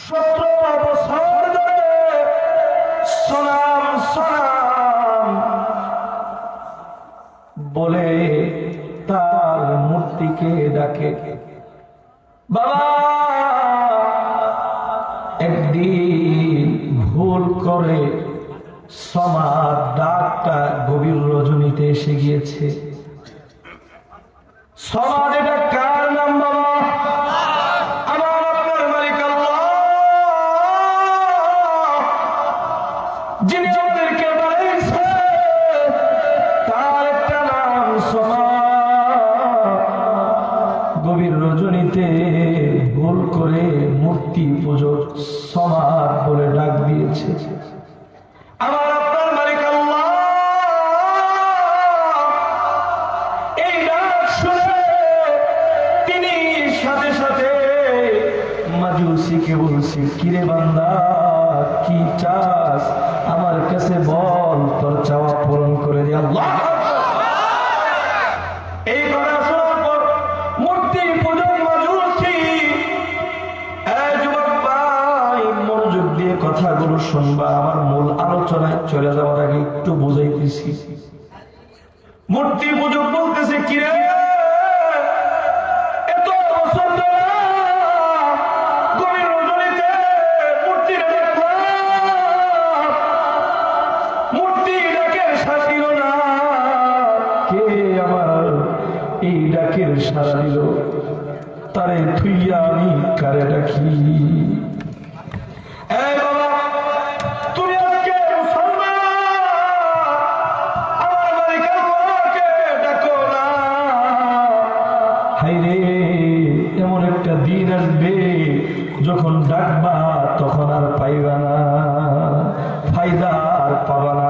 17 বছর ধরে সালাম সালাম বলে তার মূর্তিকে ডাকে। বাবা একদিন ভুল করে সমাজ ডাকটা গভীর রজনীতে এসে গিয়েছে। সমাজ এটা কার নাম বাবা? আমার আপনার মালিক আল্লাহ, যিনি আমাদেরকে বানিয়েছে, তার একটা নাম সমাজ। গভীর রজনীতে ভুল করে মূর্তি পূজক সমাজ বলে ডাক দিয়েছে। আমার আপনার মালিক আল্লাহ এই ডাক শুনে তিনি সাথে সাথে মাজুসিকে বলছে, কিরে বান্দা কি চাস আমার কাছে বল, তোর চাওয়া পূরণ করে দে আল্লাহ। এই কথা শোনার পর মূর্তি পূজক মাজুসি, যুবক ভাই মনোযোগ দিয়ে কথাগুলো শুনবা, আমার মূল আলোচনায় চলে যাওয়ার আগে একটু বুঝাইতেছি। মূর্তি পূজক বলতেছে, কিরে এত বছর ধরে গভীর রজনীতে মূর্তি ডাকলাম, মূর্তি ডাকের সাথীও না, কে আমার এই ডাকের সাড়া দিল, তারে থুইয়া আমি কারে ডাকি? তুমি আজকে মুসলমান, আমার মালিক আল্লাহকে ডাকো না। হায়রে এমন একটা দিন আসবে যখন ডাকবা তখন আর পাইবা না, ফায়দা আর পাবা না।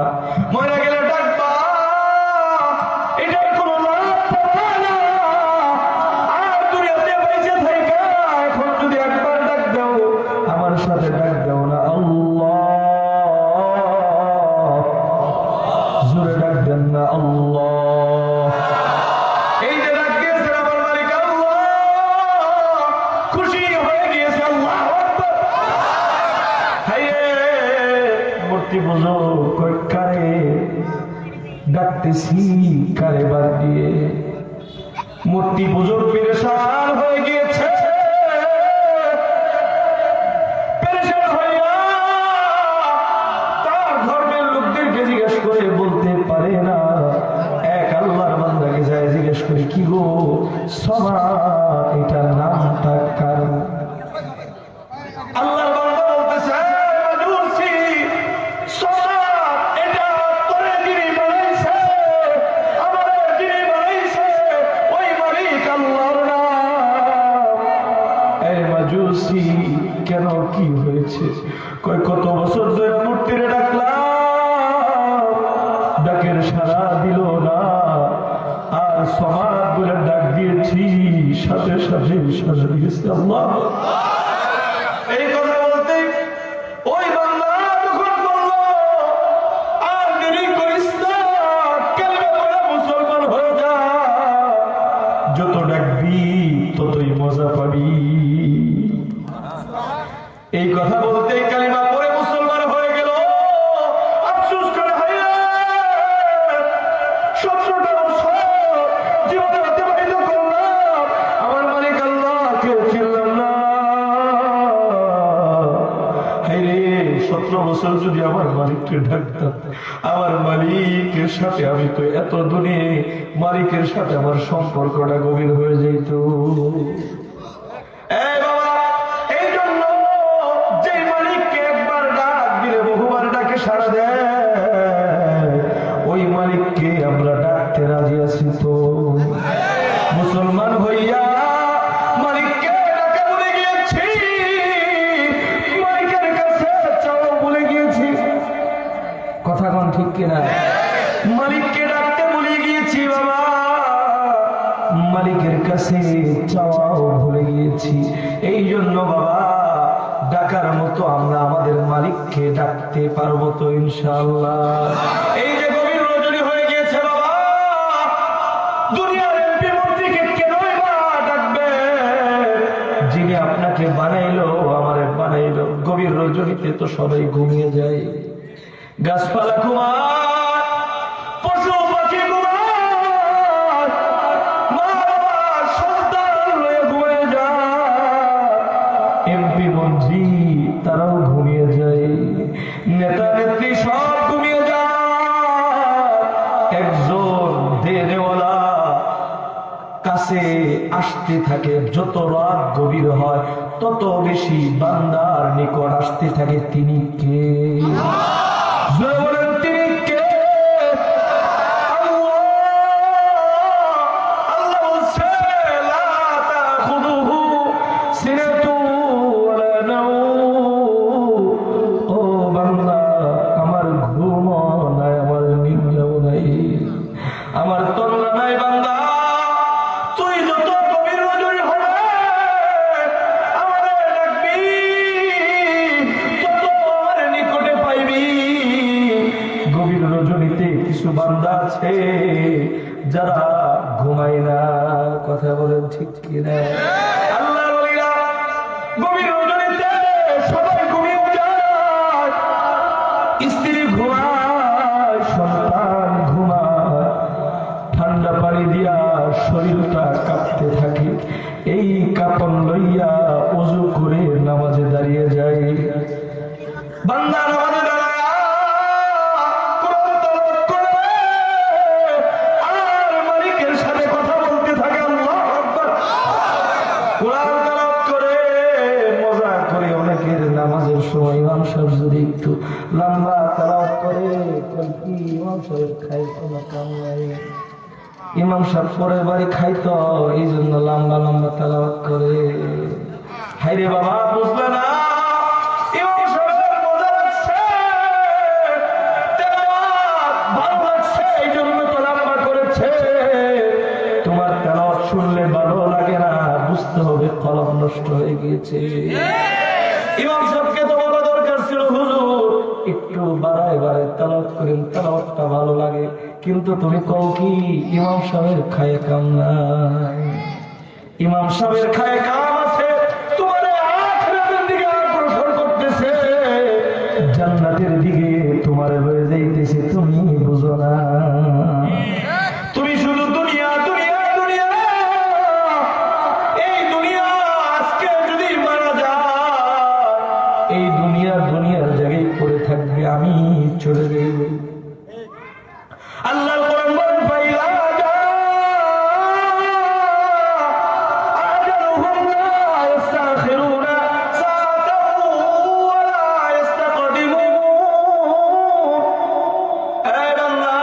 মরে গেলে ডাকবা, এটার কোনো লাভ পাবা না। আর দুনিয়াতে বেঁচে থাকা এখন যদি একবার ডাক দাও, আমার সাথে ডাক দাও না আল্লাহ, জোরে ডাক দেন না আল্লাহ। এই যে ডাক দিয়েছে আমার মালিক আল্লাহ, খুশি হয়ে গিয়েছে আল্লাহ। মূর্তি বুঝো কারে ডাকতেছি, কারে বাদ দিয়ে? মূর্তি বুঝো পেরেশান হয়ে গিয়েছে, পেরেশান হইয়া তার ধর্মের লোকদেরকে জিজ্ঞেস করে বলতে পারে না। এক আল্লাহর বান্দাকে যায় জিজ্ঞেস করে, কি গো সমা এটার নামটা কার? আল্লাহর বান্দা বলতেছে, মাজুসি সমা এটা তোরে যিনি বানাইছে, আমাদের যিনি বানাইছে ওই মালিক আল্লাহর নাম। এই মাজুসি কেন, কি হয়েছে? কয় কত বছর ধরে মূর্তিরে ডাকলাম, ডাকের সাড়া দিল না, আর সমাজ বলে ডাক দিয়েছি, সাথে সাথে সাড়া দিয়েছে আল্লাহ। এই কথা বলতে ওই বান্দা যখন বলল, আর দেরি করিস না, কালিমা পড়ে মুসলমান হয়ে যা, যত ডাকবি ততই মজা পাবি। এই কথা বলতে কালিমা পড়ে মুসলমান হয়ে গেল। আফসোস করে হাইরে 17টা বছর জীবনে অতিবাহিত করলাম, আমার মালিক আল্লাহকেও চিনলাম না। হাইরে 17 বছর যদি আমার মালিককে ডাকতাম, আমার মালিকের সাথে আমি তো এত দূরে, মালিকের সাথে আমার সম্পর্কটা গভীর হয়ে যেত। এই জন্য যে মালিককে একবার ডাক দিলে বহুবার ডাকে সাড়া দেয়, ওই মালিককে আমরা ডাকতে রাজি আছি। তো মুসলমান হইয়া মালিককে ডাকে ভুলে গিয়েছি, মালিকের কাছে চাও ভুলে গিয়েছি। কথা কোন ঠিক কিনা? মালিককে ডাকতে ভুলে গিয়েছি বাবা, মালিকের কাছে চাওয়াও ভুলে গিয়েছি। এই জন্য বাবা ডাকার মতো আমরা আমাদের মালিককে ডাকতে পারবো তো ইনশাআল্লাহ? এই যে গভীর রজনী হয়ে গিয়েছে বাবা, দুনিয়ার এমপি মন্ত্রীকে কেনই বা ডাকবে যিনি আপনাকে যাকে বানাইলো আমারে বানাইলো। গভীর রজনীতে তো সবাই ঘুমিয়ে যায়, গাছপালা ঘুমায়, পশু পাখি ঘুমায়, মা বাবা সন্তান লয়ে ঘুমিয়ে যায়, এমপি মন্ত্রী তারাও ঘুমিয়ে যায়, নেতা নেত্রী সব ঘুমিয়ে যায়। একজন দেনেওয়ালা কাছে আসতে থাকে, যত রাত গভীর হয় তত বেশি বান্দার নিকট আসতে থাকে। তিনি কে? বলেন তিনি কে? আল্লাহ। আল্লাহ বলছে লা তাখুযুহু সিনাতু ওয়ালা নাওম। ও বান্দা, আমার ঘুমও নাই, আমার নিদ্রাও নাই, আমার তন্দ্রা নাই। বান্দা, তুই যত গভীর রজনী হবে আমারে ডাকবি, তত আমার নিকটে পাইবি। গভীর রজনীতে কিছু বান্দা আছে যারা ঘুমায় না। কথা বলেন ঠিক কিনা? আল্লাহর ওলিরা গভীর রজনীতে সবাই ঘুমিয়ে যায়, স্ত্রী ঘুমায়, সন্তান ঘুমায়, ঠান্ডা পানি দিয়া শরীরটা কাঁপতে থাকে। এই কাপন লইয়া ওযু করে নামাজে দাঁড়িয়ে যায়। বান্দা নামাজে দাঁড়ায় কোরআন তেলাওয়াত করে আর মালিকের সাথে কথা বলতে থাকে। আল্লাহু আকবার। কোরআন তেলাওয়াত করে মজা করে। অনেকের নামাজের সময় ইমাম সাহেব যদি একটু লম্বা তেলাওয়াত করে, কি ইমাম সাহেব খায় কোনো কাম নাই, ইমাম সাহেব পরের বাড়ি খাইতো, এই জন্য লম্বা লম্বা তেলাওয়াত করে। হাইরে বাবা, বুঝলে না ইমাম সাহেবের মজা লাগছে, তেলাওয়াত ভালো লাগছে, এই জন্য তো লম্বা করেছে। তোমার তেলাওয়াত শুনলে ভালো লাগে না, বুঝতে হবে কলম নষ্ট হয়ে গিয়েছে। ইমাম সাহেবকে তো বলা দরকার ছিল, হুজুর একটু বাড়ায় বাড়ায় তেলাওয়াত করেন, তেলাওয়াতটা ভালো লাগে। কিন্তু তুমি কও কি ইমাম সাহেবের খায় কাম নাই? ইমাম সাহেবের খায় কাম আছে, তোমার আখিরাতের দিকে আকর্ষণ করতেছে, জান্নাতের দিকে তোমার লয়ে যাইতেছে, তুমি বুঝো না। তুমি শুধু দুনিয়া দুনিয়া দুনিয়া, এই দুনিয়া আজকে যদি মারা যায়, এই দুনিয়ার জায়গায় পড়ে থাকবে, আমি চলে যাব। আল্লাহর কোরআন বলেন ফাইলা জা আজালুহুম লা ইস্তাখিরুনা সাআতান ওয়া লা ইস্তাকদিমুন। আল্লাহ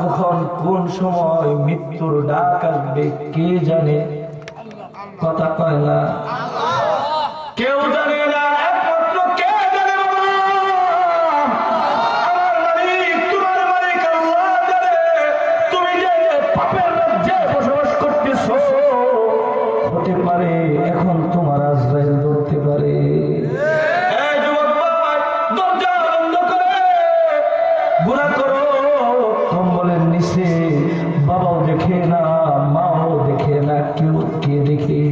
কখন কোন সময় মৃত্যুর ডাক আসবে কে জানে? কথা কয় না, কেউ জানে না, একমাত্র কে জানে? হতে পারে এখন তোমার আজরাইল ধরতে পারে। দরজা বন্ধ করে গুনাহ করো, কম্বলের নিচে বাবাও দেখে না, মাও দেখে না, কেউ কে দেখে?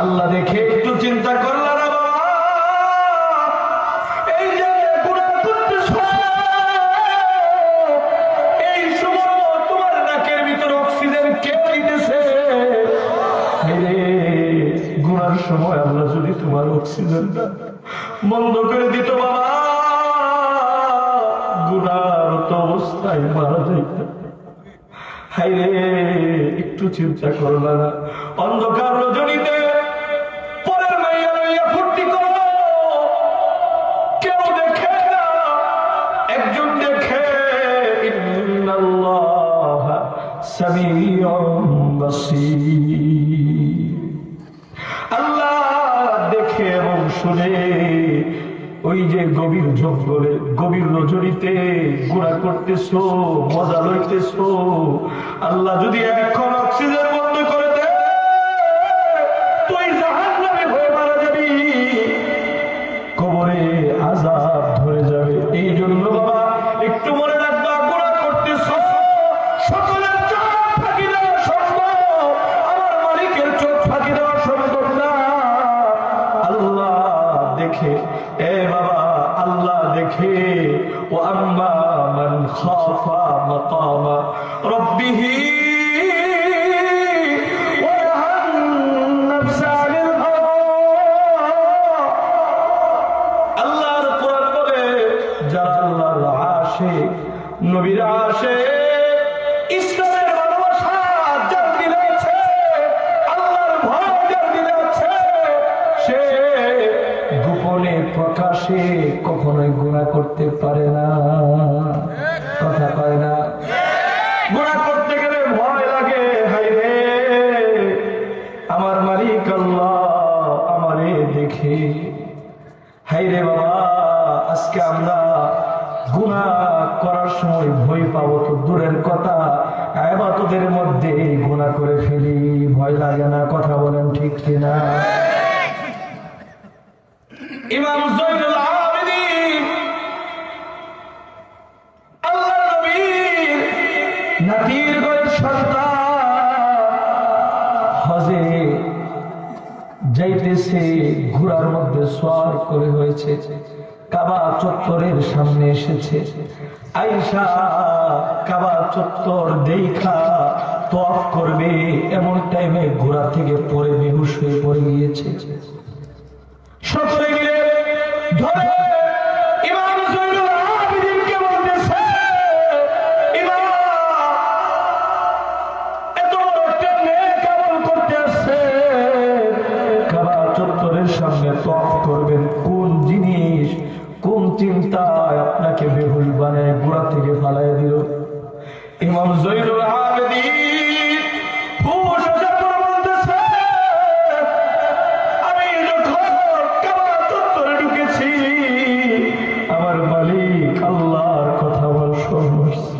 আল্লাহ দেখে। একটু চিন্তা করলা না বাবা, এই যে গুনাহ করতেছো, এই সময় তোমার নাকের ভিতরে অক্সিজেন কে দিতেছে? গুনার সময় আল্লাহ যদি তোমার অক্সিজেনটা বন্ধ করে দিত বাবা, গুনার তো অবস্থায় মারা যাইত। হাইরে একটু চিন্তা করলা না? অন্ধকার রজনীতে পরের মাইয়া লইয়া ফুর্তি করো, কেউ দেখে না, একজন দেখে। ইন্নাল্লাহ সামিউন বাসীর। আল্লাহ দেখে এবং শুনে। ওই যে গভীর জঙ্গলে গভীর রজনীতে গুনাহ করতেছো, মজা লইতেছো, আল্লাহ যদি এখন অক্সিজেন বন্ধ করে দেয়, তুই জাহান্নামী হয়ে মারা যাবি, কবরে আযাব ধরে যাবে। এই জন্য বাবা একটু মনে রাখবা, গুনাহ করতেছো, সকলের চোখ ফাঁকি দেওয়া সম্ভব, আমার মালিকের চোখ ফাঁকি দেওয়া সম্ভব না। দেখে, এ বাবা আল্লাহ দেখে। ও আম্মা মান খাফা মাকামা রাব্বিহি ওয়া নাহান নাফসা আনিল হাওয়া। আল্লাহর কোরআন বলে, যারা আল্লাহর আশিক, নবীর আশিক, ইসলামের ভালোবাসা যার দিলে আছে, আল্লাহর ভয় যার দিলে আছে, সে গোপনে প্রকাশে কখনোই গুনাহ করতে পারে না। কথা কয় না? গুনাহ করতে গেলে ভয় লাগে, হায় রে আমার মালিক আল্লাহ আমারে দেখে। হায় রে বাবা, আজকে আমরা গুনাহ করার সময় ভয় পাবো তো দূরের কথা, ইবাদতের মধ্যে গুনাহ করে ফেলি, ভয় লাগে না? কথা বলেন ঠিক কিনা? ইমাম জয়নুল আবেদিন আল্লাহর নবীর নাতির ঘরের সন্তান, হজে যাইতেছে, ঘোড়ার মধ্যে সওয়ার করে হয়েছে, কাবা চত্বরের সামনে এসেছে। আয়েশা কাবা চত্বর দেখা তওয়াফ করবে, এমন টাইমে ঘোড়া থেকে পড়ে বেহুশ হয়ে পড়ে গিয়েছে। সকলে মিলে ধরে ইমাম জয়নুল আবেদিনকে বলতেছে, ইমাম এত বড় একটা নেক আমল করতে আসছে, কাবা চত্বরের সামনে তওয়াফ করবেন, কোন জিনিস কোন চিন্তায় আপনাকে বেহুশ বানায় ঘোড়া থেকে ফালায় দিল? ইমাম জয়নুল আবেদিন হুশ আসার পর বলতেছে, আমি যখন কাবা চত্বরে ঢুকেছি, আমার মালিক আল্লাহর কথা বল শুনছি।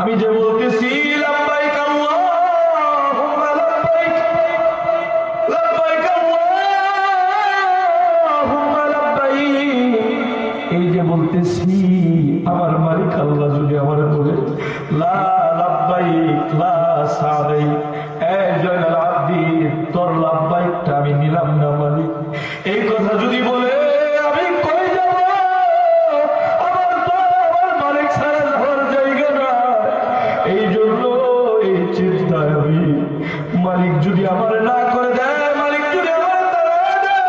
আমি যে বলতেছি লাব্বাইক আল্লাহুম্মা লাব্বাইক, লাব্বাইক আল্লাহুম্মা লাব্বাইক, এই যে বলতেছি, আমার মালিক আল্লাহ যদি আমার বলে লা লাব্বাইক লা সাদাইক, এ জয়নুল আবেদিন তোর লাব্বাইকটা আমি নিলাম না মালিক, এই কথা যদি বলে আমি কই যাব? আমার তো আমার মালিক ছাড়া যাওয়ার জায়গা না। এই জন্য এই চিন্তায় আমি, মালিক যদি আমার না করে দেয়, মালিক যদি আমার তাড়ায় দেয়,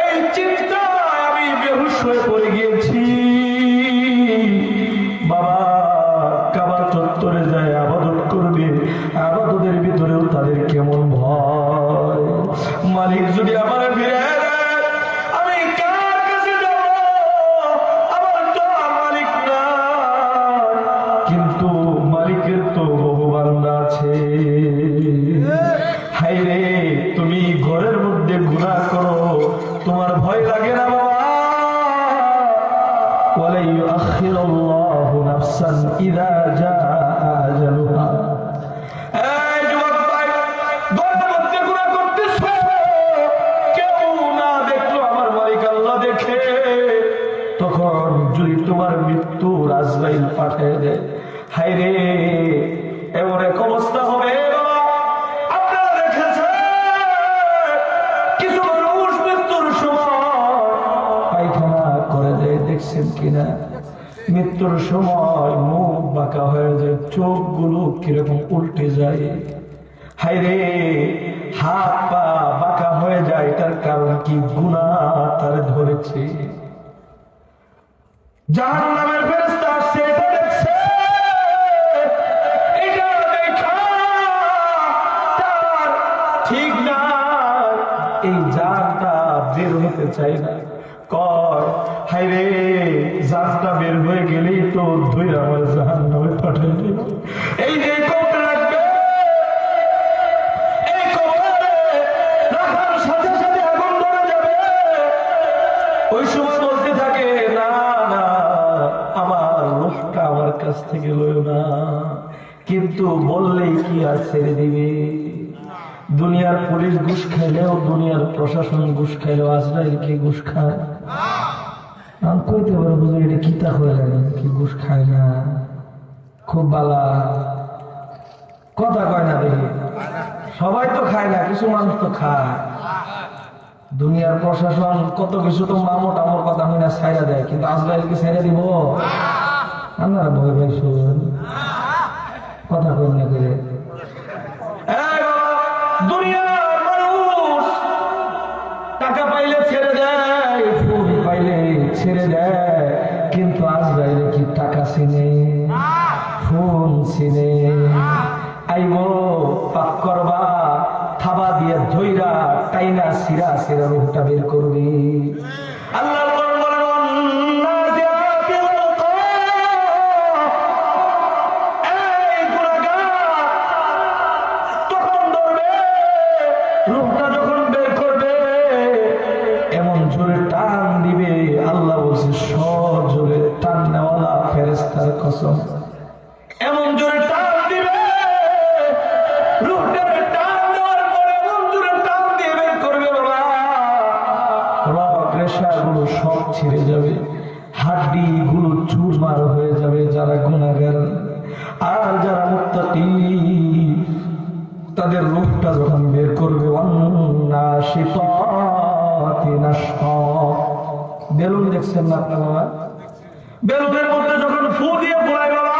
এই চিন্তায় আমি বেহুশ হয়ে পড়ে গিয়েছি। বাবা কাবা চত্বরে যায় ইবাদত করবে, ইবাদতের ভিতরেও তাদের কেমন ভয়, মালিক যদি আমার ফিরে দেয়, আমি কার কাছে যাব? আমার তো মালিক না, কিন্তু মালিকের তো বহু বান্দা আছে। হায় রে, তুমি ঘরের মধ্যে গুনাহ করো, তোমার ভয় লাগে না বাবা? ওয়ালা ইউআখিরুল্লাহু নাফসান ইযা জাআ আজালুহা। এই যুবক ভাই, ঘরের মধ্যে গুনাহ করতেছো, কেউ না দেখলো, আমার মালিক আল্লাহ দেখে। তখন যদি তোমার মৃত্যুর আজরাইল পাঠিয়ে দেয়, হায় রে এমন এক অবস্থা হবে বাবা। আপনারা দেখেছেন কিছু মানুষ মৃত্যুর সময় পায়খানা করে দেয়, দেখছেন কিনা? মৃত্যুর সময় মুখ বাঁকা হয়ে যায়, চোখগুলো কিরকম উল্টে যায়। হায় রে, হাত পা বাঁকা হয়ে যায়, এটার কারণ কি? গুনাহ তার ধরেছে। জাহান্নামের ফেরেশতা আসছে, এটা দেখছে, এটা দেখা তার ঠিক না, এই জানটা বের হতে চাই না। কয় হায় রে, জানটা বের হয়ে গেলেই তো ধুই আমার জাহান্নামে পাঠিয়ে দিল। এই যে কবরে রাখবে, এই কবরে রাখার সাথে সাথে আগুন ধরে যাবে। ওই সময় বলতে থাকে, না না, আমার রূহটা আমার কাছ থেকে লইও না। কিন্তু বললেই কি আর ছেড়ে দিবে? দুনিয়ার পুলিশ ঘুষ খাইলেও, দুনিয়ার প্রশাসন ঘুষ খাইলেও আজরাইল কি ঘুষ খায়? আমি কইতে পারবো বুঝে এটা কিতা হয়ে গেলেন, কি ঘুষ খায় না? খুব বালা কথা কয় না দেখি, সবাই তো খায় না, কিছু মানুষ তো খায়। দুনিয়ার প্রশাসন কত কিছু তো মামো টামোর কথা হয় না, ছাইরা দেয়, কিন্তু আজরাইলকে ছাইরা দিব? আপনারা ভয় ভাই শুন কথা কই না করে। দুনিয়ার মানুষ টাকা পাইলে ছেড়ে দেয়, ফুল পাইলে ছেড়ে দেয়, কিন্তু আজরাইলে কি টাকা চিনে, ফুল চিনে? আইব পাক করবা, থাবা দিয়ে ধইরা টাইনা সিরা সিরা রূপটা বের করবি। আল্লাহ রূপটা যখন বের করবে এমন জোরে টান দিবে, আল্লাহ বলছে সজোরে টান নেওয়ালা ফেরেশতার কসম, এমন জোরে টান দিবে, রূপটা টান দেওয়ার পরে এমন জোরে টান দিয়ে বের করবে বাবা, রগ রেশাগুলো সব ছিঁড়ে যাবে, হাড্ডি গুলো চুরমার হয়ে যাবে যারা গুনাহগার। আর যারা মুত্তাকি তাদের রূপটা যখন বের করবে, বেলুন দেখছেন না আপনার বাবা? বেলুনের মধ্যে যখন ফু দিয়ে ফুলাই বাবা,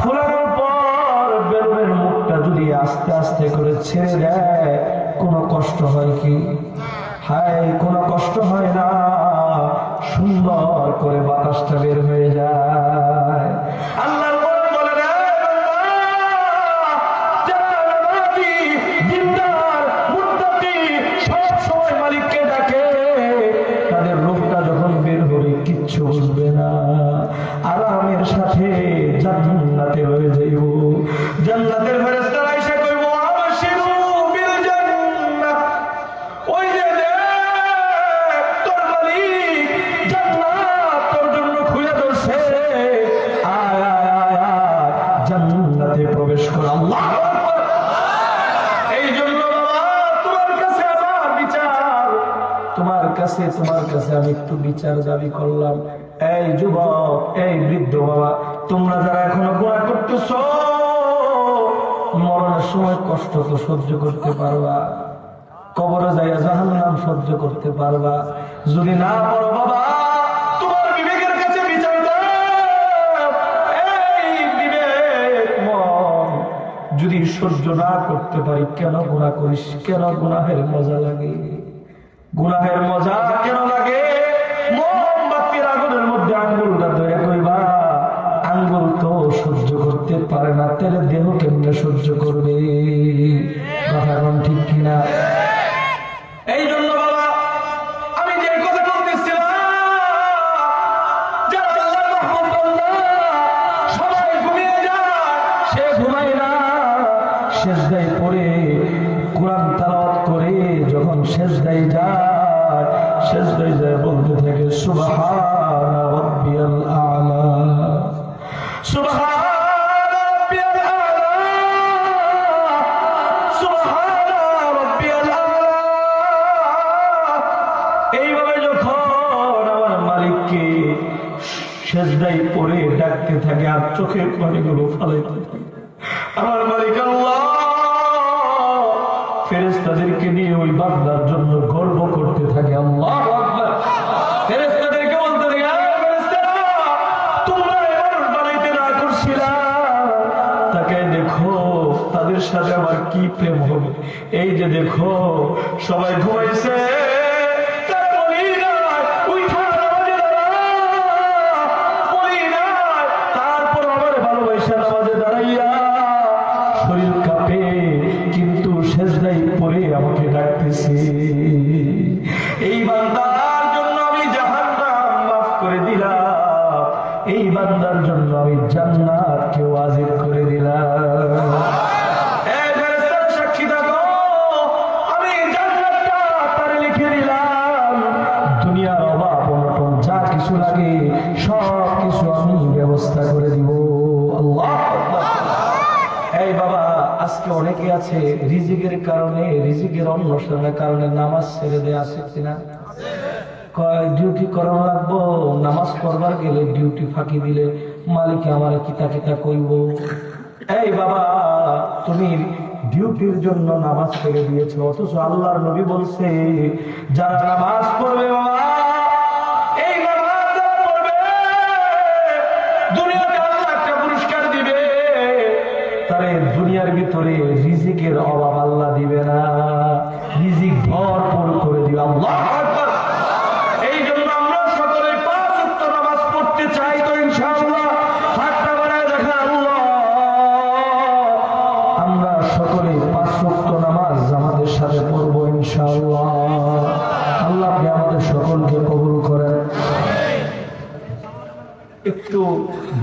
ফুলানোর পর বেলুনের মুখটা যদি আস্তে আস্তে করে ছেড়ে দেয়, কোনো কষ্ট হয় কি? হায়, কোনো কষ্ট হয় না, সুন্দর করে বাতাসটা বের হয়ে যায়। আল্লাহ কিচ্ছু বুঝবে না, আরামের সাথে জান্নাতে হয়ে যাইব। জান্নাতের ফেরেশতারা এসে কইব আবশিরু বিল জান্নাহ, ওই যে তোর মালিক জান্নাত তোর জন্য খুলে ধরছে, আয় আয় আয় জান্নাতে প্রবেশ কর। আল্লাহু আকবার। এই জন্য বাবা তোমার কাছে আমার বিচার, তোমার কাছে আমি একটু বিচার দাবি করলাম। এই যুবক, এই বৃদ্ধ বাবা, তোমরা যারা এখনো গুনাহ করতেছ, মরণের সময় কষ্ট তো সহ্য করতে পারবা, কবরে যাইয়া জাহান্নাম সহ্য করতে পারবা, যদি না পারো বাবা তোমার বিবেকের কাছে বিচার দাও। এই বিবেক মন যদি সহ্য না করতে পারি, কেন গুনাহ করিস, কেন গুনাহের মজা লাগে, গুনাহের মজা কেন লাগে? মোমবাতির আগুনের মধ্যে আঙ্গুলটা ধরে কইবা, আঙ্গুল তো সহ্য করতে পারে না, তাহলে দেহ কেমনে সহ্য করবে? কথা কোন ঠিক কিনা? এই জন্য বাবা আমি যে কথা বলতেছিলাম, যারা আল্লাহর মাহবুব বান্দা সবাই ঘুমিয়ে যায়, সে ঘুমায় না, সিজদায় পড়ে কোরআন তেলাওয়াত করে যখন সিজদায় যায়, সিজদায় যায় বলতে থাকে সুবহানা রাব্বিয়াল আ'লা, সুবহানা রাব্বিয়াল আ'লা, সুবহানা রাব্বিয়াল আ'লা। এইভাবে যখন আমার মালিককে সিজদায় পড়ে ডাকতে থাকে আর চোখের পানিগুলো ফালাইতে থাকে, আমার মালিক আল্লাহ ফেরেশতাদেরকে নিয়ে ওই বান্দার জন্য গর্ব করতে থাকে। আল্লাহু আকবার। ফেরেশতাদেরকে বলতে থাকে, ফেরেশতারা তোমরা এমন বানাইতে না করছিলা, তাকে দেখো তাদের সাথে আমার কি প্রেম হবে। এই যে দেখো সবাই ঘুমাইছে, তারপর আমার ভালোবাসা নামাজে দাঁড়াইয়া শরীর কাঁপে, কিন্তু সিজদায় পড়ে আমাকে ডাকতেছে। এই বান্দার জন্য আমি জাহান্নাম মাফ করে দিলাম, এই বান্দার জন্য আমি জান্নাতকে ওয়াজিব করে দিলাম। এই ফেরেশতারা সাক্ষী থাকো, আমি জান্নাতটা তার লিখে দিলাম। দুনিয়ার অভাব অনটন যা কিছু লাগে সব কিছু আমি ব্যবস্থা করে দিব। আল্লাহু আকবার। এই বাবা আজকে অনেকে আছে রিজিকের কারণে, রিজিকের অন্বেষণের কারণে নামাজ ছেড়ে দেয়, আছে কিনা? কয় ডিউটি করানো লাগবো, নামাজ পড়বার গেলে ডিউটি ফাঁকি দিলে মালিক আমার কিতা কিতা কইব। এই বাবা তুমি ডিউটির জন্য নামাজ ছেড়ে দিয়েছে, অথচ আল্লাহর নবী বলছে যারা নামাজ পড়বে বাবা, এই নামাজ যারা পড়বে দুনিয়াতে আল্লাহ একটা পুরস্কার দিবে, তারে দুনিয়ার ভিতরে রিজিকের অভাব আল্লাহ দিবে না, রিজিক ভরপুর করে দিবে। আল্লাহু আকবার। এই জন্য আমরা সকলে 5 ওয়াক্ত নামাজ পড়তে চাই তো ইনশাআল্লাহ হাতটা বাড়ায় দেখা। আল্লাহ আমরা সকলে 5 ওয়াক্ত নামাজ আমাদের সাথে পড়বো ইনশাআল্লাহ। আল্লাহ আপনি আমাদের সকলকে কবুল করেন। একটু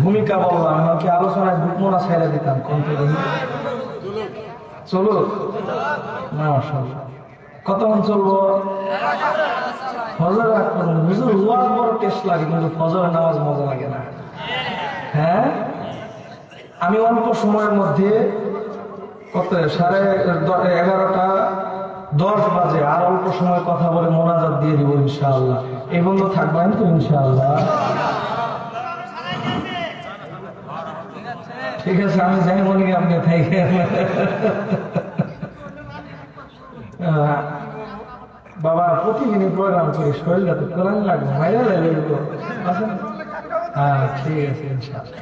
ভূমিকা বললাম, আমাকে আলোচনায় বুকমোনা ছেড়ে দিতাম কোন থেকে চলো না, কতক্ষণ চলবো? ফজর রাখ করুন। হুজুর ওয়াজ বড় টেস্ট লাগে, কিন্তু ফজরের নামাজ মজা লাগে না। হ্যাঁ, আমি অল্প সময়ের মধ্যে কত 11:10 বাজে আর অল্প সময় কথা বলে মোনাজাত দিয়ে দিব ইনশাআল্লাহ। এই বন্ধ থাকবেন তো ইনশাআল্লাহ? ঠিক আছে, আমি যাই মনে আপনি থেকে বাবা প্রতিদিনই প্রোগ্রাম করি, শরীরটা তো কোরআন লাগবে, ভাইরা লাগবে। হ্যাঁ ঠিক আছে ইনশাআল্লাহ।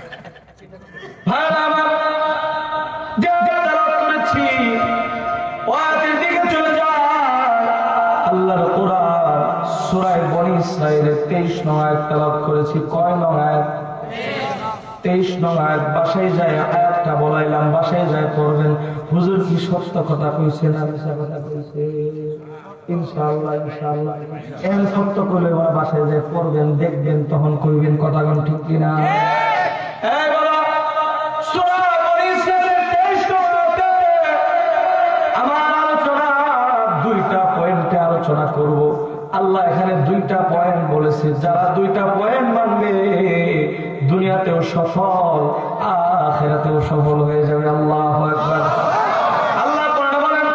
করেছি ওয়াজের দিকে চলে যায়। আল্লাহর কোরআন সূরা বনী ইসরাঈলের 23 নং আয়াত তেলাওয়াত করেছি। কয় নং আয়াত? 23 নং আয়াত। বাসায় যায় আয়াতটা বলাইলাম, বাসায় যায় পড়বেন। হুজুর কি সত্য কথা কইছে না মিথ্যা কথা কইছে? ইনশাআল্লাহ ইনশাআল্লাহ এমন সত্য করলে ওরা বাসায় যায় পড়বেন, দেখবেন, তখন কইবেন কথা কোন ঠিক কিনা। এই বাবা সূরা বনী ইসরাঈলের 23 নং আয়াতে আমার আলোচনা 2টা পয়েন্টে আলোচনা করব। আল্লাহ এখানে 2টা পয়েন্ট বলেছে, যারা 2টা পয়েন্ট মানবে দুনিয়াতেও সফল, আখিরাতেও সফল হয়ে যাবে। আল্লাহু আকবার। আল্লাহ কোরআনে বলেন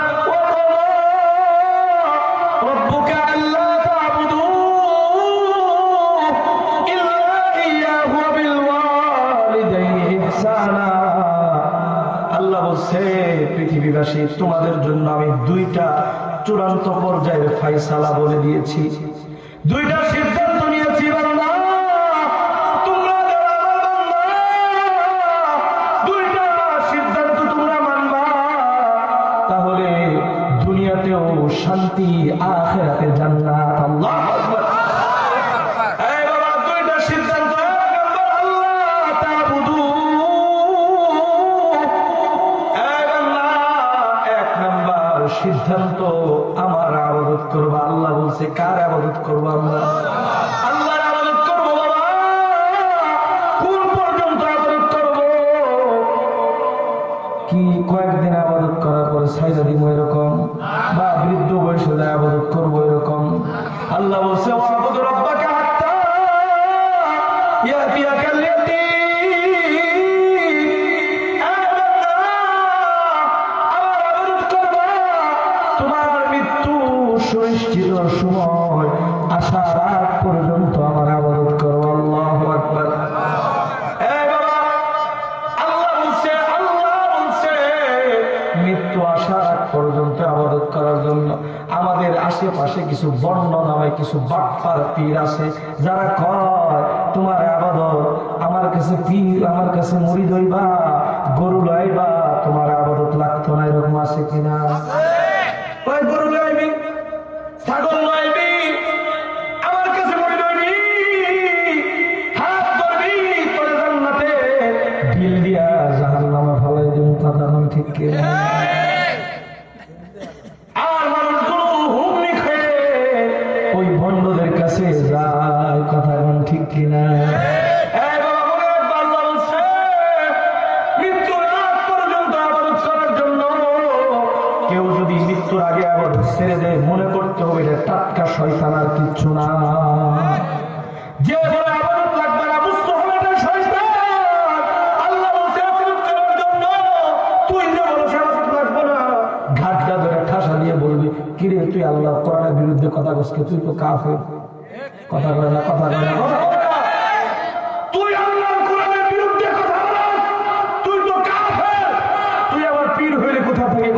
রাব্বুকা আল্লা তা'বুদু ইল্লা ইয়্যাহু ওয়া বিল ওয়ালিদাইনি ইহসানা। আল্লাহ বলছে পৃথিবীবাসী তোমাদের জন্য আমি 2টা চূড়ান্ত পর্যায়ের ফয়সালা বলে দিয়েছি, 2টা সিদ্ধান্ত নিয়েছি। বান্দা তোমরা যারা আমার বান্দা, 2টা সিদ্ধান্ত তোমরা মানবা, তাহলে দুনিয়াতেও শান্তি, আখিরাতে জান্নাত। আল্লাহু আকবার। এই বাবা 2টা সিদ্ধান্ত। আল্লাহ তা'বুদু, এই বান্দা 1 নাম্বার সিদ্ধান্ত আমার ইবাদত করবা। আল্লাহ বলছে কার ইবাদত করব? আমরা আল্লাহর ইবাদত করব। বাবা কোন পর্যন্ত ইবাদত করব? কি কয়েকদিন ইবাদত করার পরে ছাইড়া দিব এরকম, বা বৃদ্ধ বয়সে ইবাদত করব এরকম? আল্লাহ বলছে ওয়াবুদ রাব্বাকা হাত্তা ইয়াতিয়াকাল ইয়াতীম। সুনিশ্চিত সময় আসার আগ পর্যন্ত আমার ইবাদত করো। আল্লাহু আকবার। এই বাবা আল্লাহ বলছে মৃত্যু আসার আগ পর্যন্ত ইবাদত করার জন্য। আমাদের আশেপাশে কিছু বর্ণ নামে কিছু বাটপার পীর আছে, যারা কয় তোমার ইবাদত আমার কাছে পীর, আমার কাছে মুরিদ হইবা, গরু লইবা, তোমার ইবাদত লাগতো না। এরকম আছে কিনা? ওই গরু লইবি, ছাগল লইবি, আমার কাছে মুরিদ হইবি, হাত ধরবি, তোরে জান্নাতে ঢিল দিয়া জাহান্নামে ফেলাই দিন। কথা কোন ঠিক কিনা? আর মানুষগুলো হুমনি খেয়ে ওই ভণ্ডদের কাছে যায়। কথা কোন ঠিক কিনা? কেউ যদি মৃত্যুর আগে আবার ছেড়ে দেয়, মনে করতে হবে এটা টাটকা শয়তান, আর কিচ্ছু না। যে বলে আবাদত লাগবে না, বুঝতে হবে এটা শয়তান। আল্লাহ বলছে আবাদত করার জন্য, তুই যে বলে আবাদত লাগবে না, ঘাটটা ধরে ঠাসা দিয়ে বলবি কিরে তুই আল্লাহ কোরআনের বিরুদ্ধে কথা বলছিস, তুই তো কাফের। কথা বলে না, কথা বলে না, তুই আল্লাহর কোরআনের বিরুদ্ধে কথা বলিস, তুই তো কাফের। তুই আবার পীর হইলে কোথা থেকে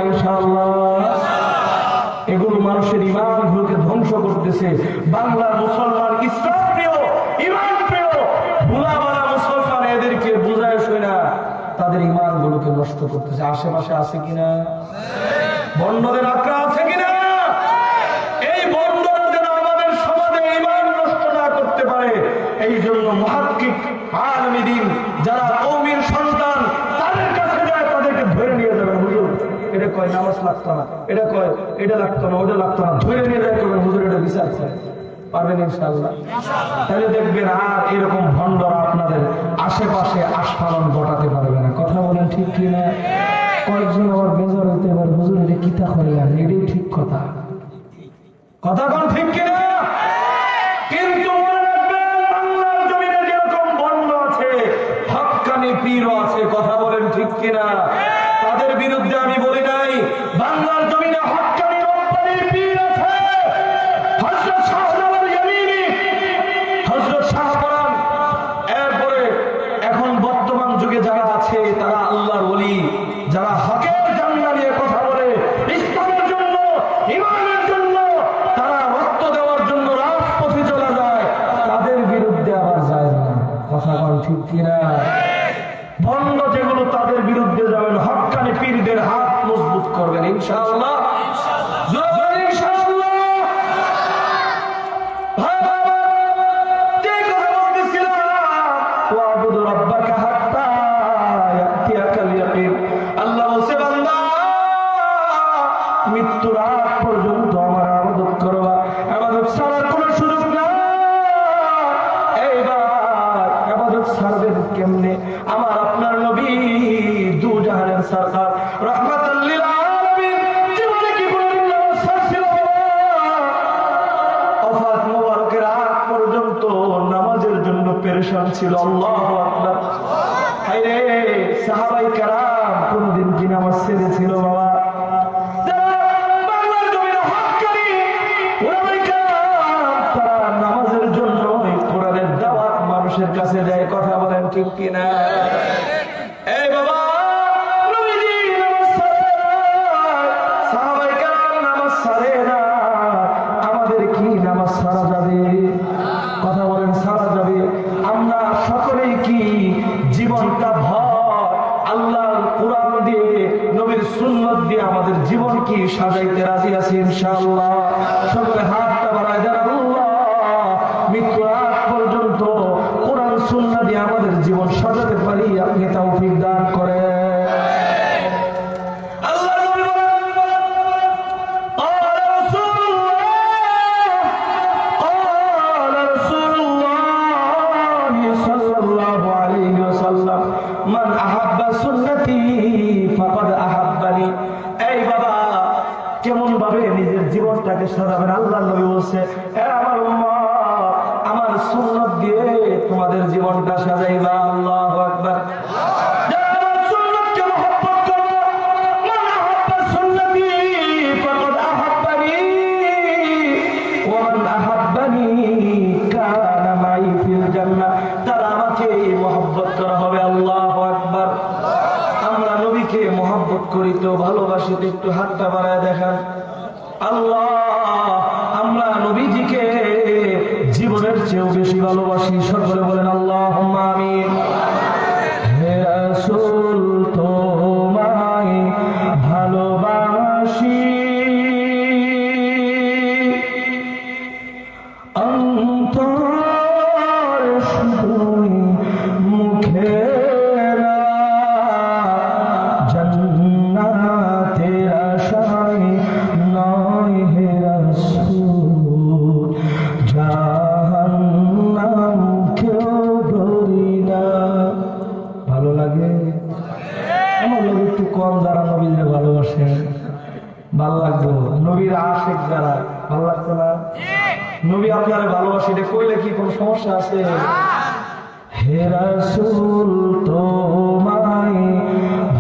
না ইনশাআল্লাহ? এগুলো মানুষের ইমানগুলোকে ধ্বংস করতেছে। বাংলার মুসলমান ইসলাম প্রিয়, ইমান প্রিয় ভুলাবালা মুসলমান এদেরকে বুঝায় শোনা তাদের ইমানগুলোকে নষ্ট করতেছে। আশেপাশে আছে কিনা? বন্ডদের আক্রা আছে কিনা? এই বন্ডরা যেন আমাদের সমাজে ইমান নষ্ট না করতে পারে, এই জন্য মুহাক্কিক আলেমে দ্বীন যারা কওমের সন্তান তাদের কাছে যায়, তাদেরকে ধরে নিয়ে যাবে। হুজুর এটা কয় নামাজ লাগতো না, এটা কয় এটা লাগতো না, ওটা লাগতো না, ধরে নিয়ে যায় করবেন হুজুর এটা বিচার চায়। পারবেন ইনশাআল্লাহ? তাহলে দেখবেন আর এরকম ভণ্ডরা আপনাদের আশেপাশে আস্ফালন ঘটাতে পারবে না। কথা বলেন ঠিক কি না? কয়েকজন আবার বেজার হইতে পারে, হুজুর এটা কিতা করলেন, এটাই ঠিক কথা। কথা কোন ঠিক কিনা? কিন্তু মনে রাখবেন বাংলার জমিনে যেরকম ভণ্ড আছে, হক্কানি পীরও আছে। কথা বলেন ঠিক কিনা? তাদের বিরুদ্ধে আমি বলি নাই, বাংলার জমিনে হক্কানি রব্বানি পীর আছে। হযরত শাহজালাল ইয়ামিনী, হযরত শাহপরান, এরপরে এখন বর্তমান যুগে যারা আছে তারা আল্লাহর ওলি, যারা হকের জান্নাত নিয়ে কথা বলে, ইসলামের জন্য, ইমানের জন্য, তারা রক্ত দেওয়ার জন্য রাজপথে চলে যায়, তাদের বিরুদ্ধে আবার যায় না। কথা বল ঠিক কিনা? ভণ্ড যেগুলো তাদের বিরুদ্ধে যাবেন, হক্কানি পীরদের হাত মজবুত করবেন ইনশাআল্লাহ। মৃত্যুর আগ পর্যন্ত আমার আবাদত করবা, আবাদত ছাড়ার কোন সুযোগ না। এইবার আবাদত ছাড়বেন কেমনে? আমার আপনার নবী দু জাহানের সরকার রাহমাতাল লিল আলামিন জীবনে কি বলেন নামাজ ছাড়ছিল? ওফাত মোবারকের আগ পর্যন্ত নামাজের জন্য পেরেশান ছিল। আল্লাহু আকবার। হায়রে সাহাবায়ে কেরাম কোনদিন কি নামাজ ছেড়েছিল? বাবা নামাজের জন্য কোরআনের দাওয়াত মানুষের কাছে দেয়। কথা বলেন ঠিক কিনা? এই বাবা নবীজি নামাজ ছাড়ে না, সাহাবায়ে কেরাম নামাজ ছাড়ে না, আমাদের কি নামাজ ছাড়া যাবে? কথা বলেন ছাড়া যাবে? আমরা সকলেই কি জীবনটা ভর আল্লাহর কোরআন দিয়ে, নবীর সুন্নাত দিয়ে আমাদের জীবন কি সাজাইতে রাজি আছি ইনশাআল্লাহ? সকলে হাতটা বাড়ায় দেন। আল্লাহ মৃত্যু আগ পর্যন্ত কোরআন সুন্নাত দিয়ে আমাদের জীবন সাজাতে পারি, আপনি তৌফিক দান করেন। কেমন ভাবে নিজের জীবনটাকে সাজাবেন? আল্লাহ নবী বলছে, আমার উম্মত আমার সুন্নাত দিয়ে তোমাদের জীবনটা সাজাইবা। আল্লাহু আকবার। তারা আমাকে মহব্বত করা হবে। আল্লাহু আকবার। আমরা নবীকে মহব্বত করি তো ভালোবাসি তো, একটু হাতটা বাড়ায় দেখান। আল্লাহ আমরা নবীজিকে জীবনের চেয়েও বেশি ভালোবাসি। সকলে বলেন আল্লাহুম্মা আমিন। হে রাসূল তোমায় ভালোবাসি, অন্তর শুধুই মুখে না, জান্নাতের আশায় নয় হে রাসূল, জাহান্নাম কেউ ডরি না। ভালো লাগে? আমার লোক একটু কম যারা নবীদের ভালোবাসে, ভালো লাগতো। নবীর আশিক যারা, ভালো লাগতো না? নবী আপনারে ভালোবাসে, এটা কইলে কি কোনো সমস্যা আছে? হে রাসূল তোমায়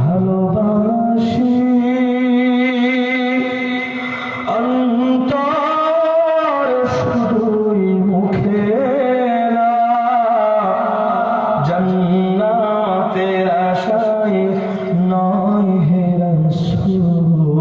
ভালোবাসি, অন্তর শুধুই মুখে না, জান্নাতের আশায় নয় হে রাসূল,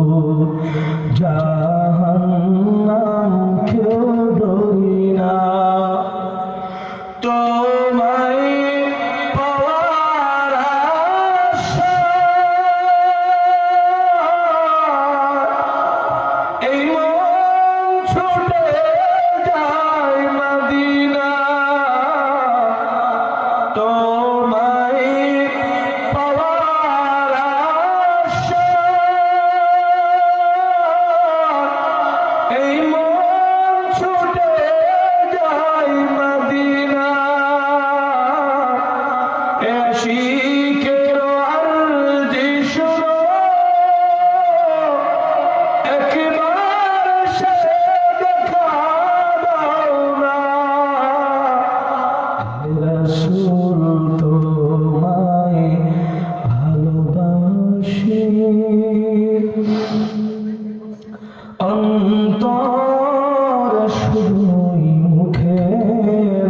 অন্তর শুধুই মুখে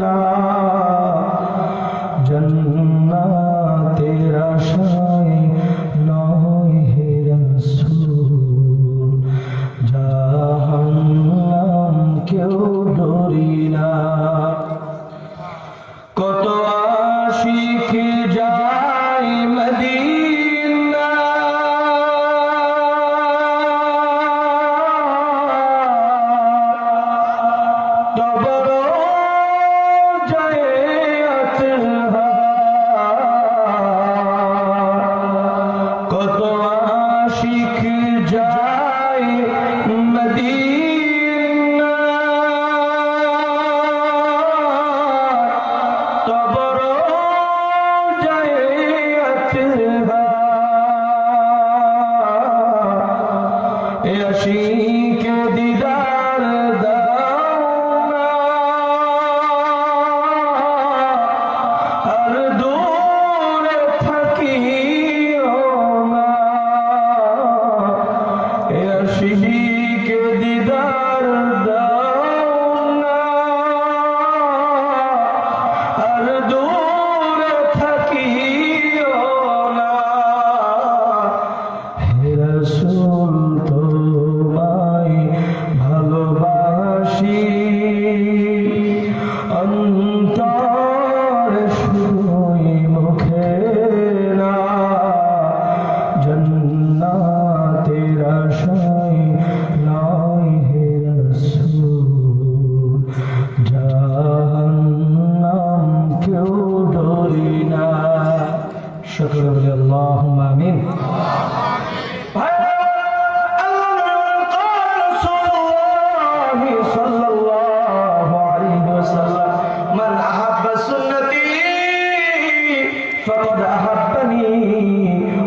না জান্নাতের আশায় নয় হে রাসূল জাহান্নাম কেউ ডরি না কত আশিক যায় মদিনা তবর যায় কত আশিক যায় মদিনা তবর যায় এ আশিক দিদার দাও না আর দূরে থাকিও না এ আশিক দিদার দাও না আর দূরে থাকিও না হে রাসূল তোমায় ভালোবাসি অন্তর শুধুই মুখে না জান্নাতের আশায় নয় হে রাসূল জাহান্নাম কেউ ডরি না সকলে বলে আল্লাহুম্মা আমিন فقد أحبني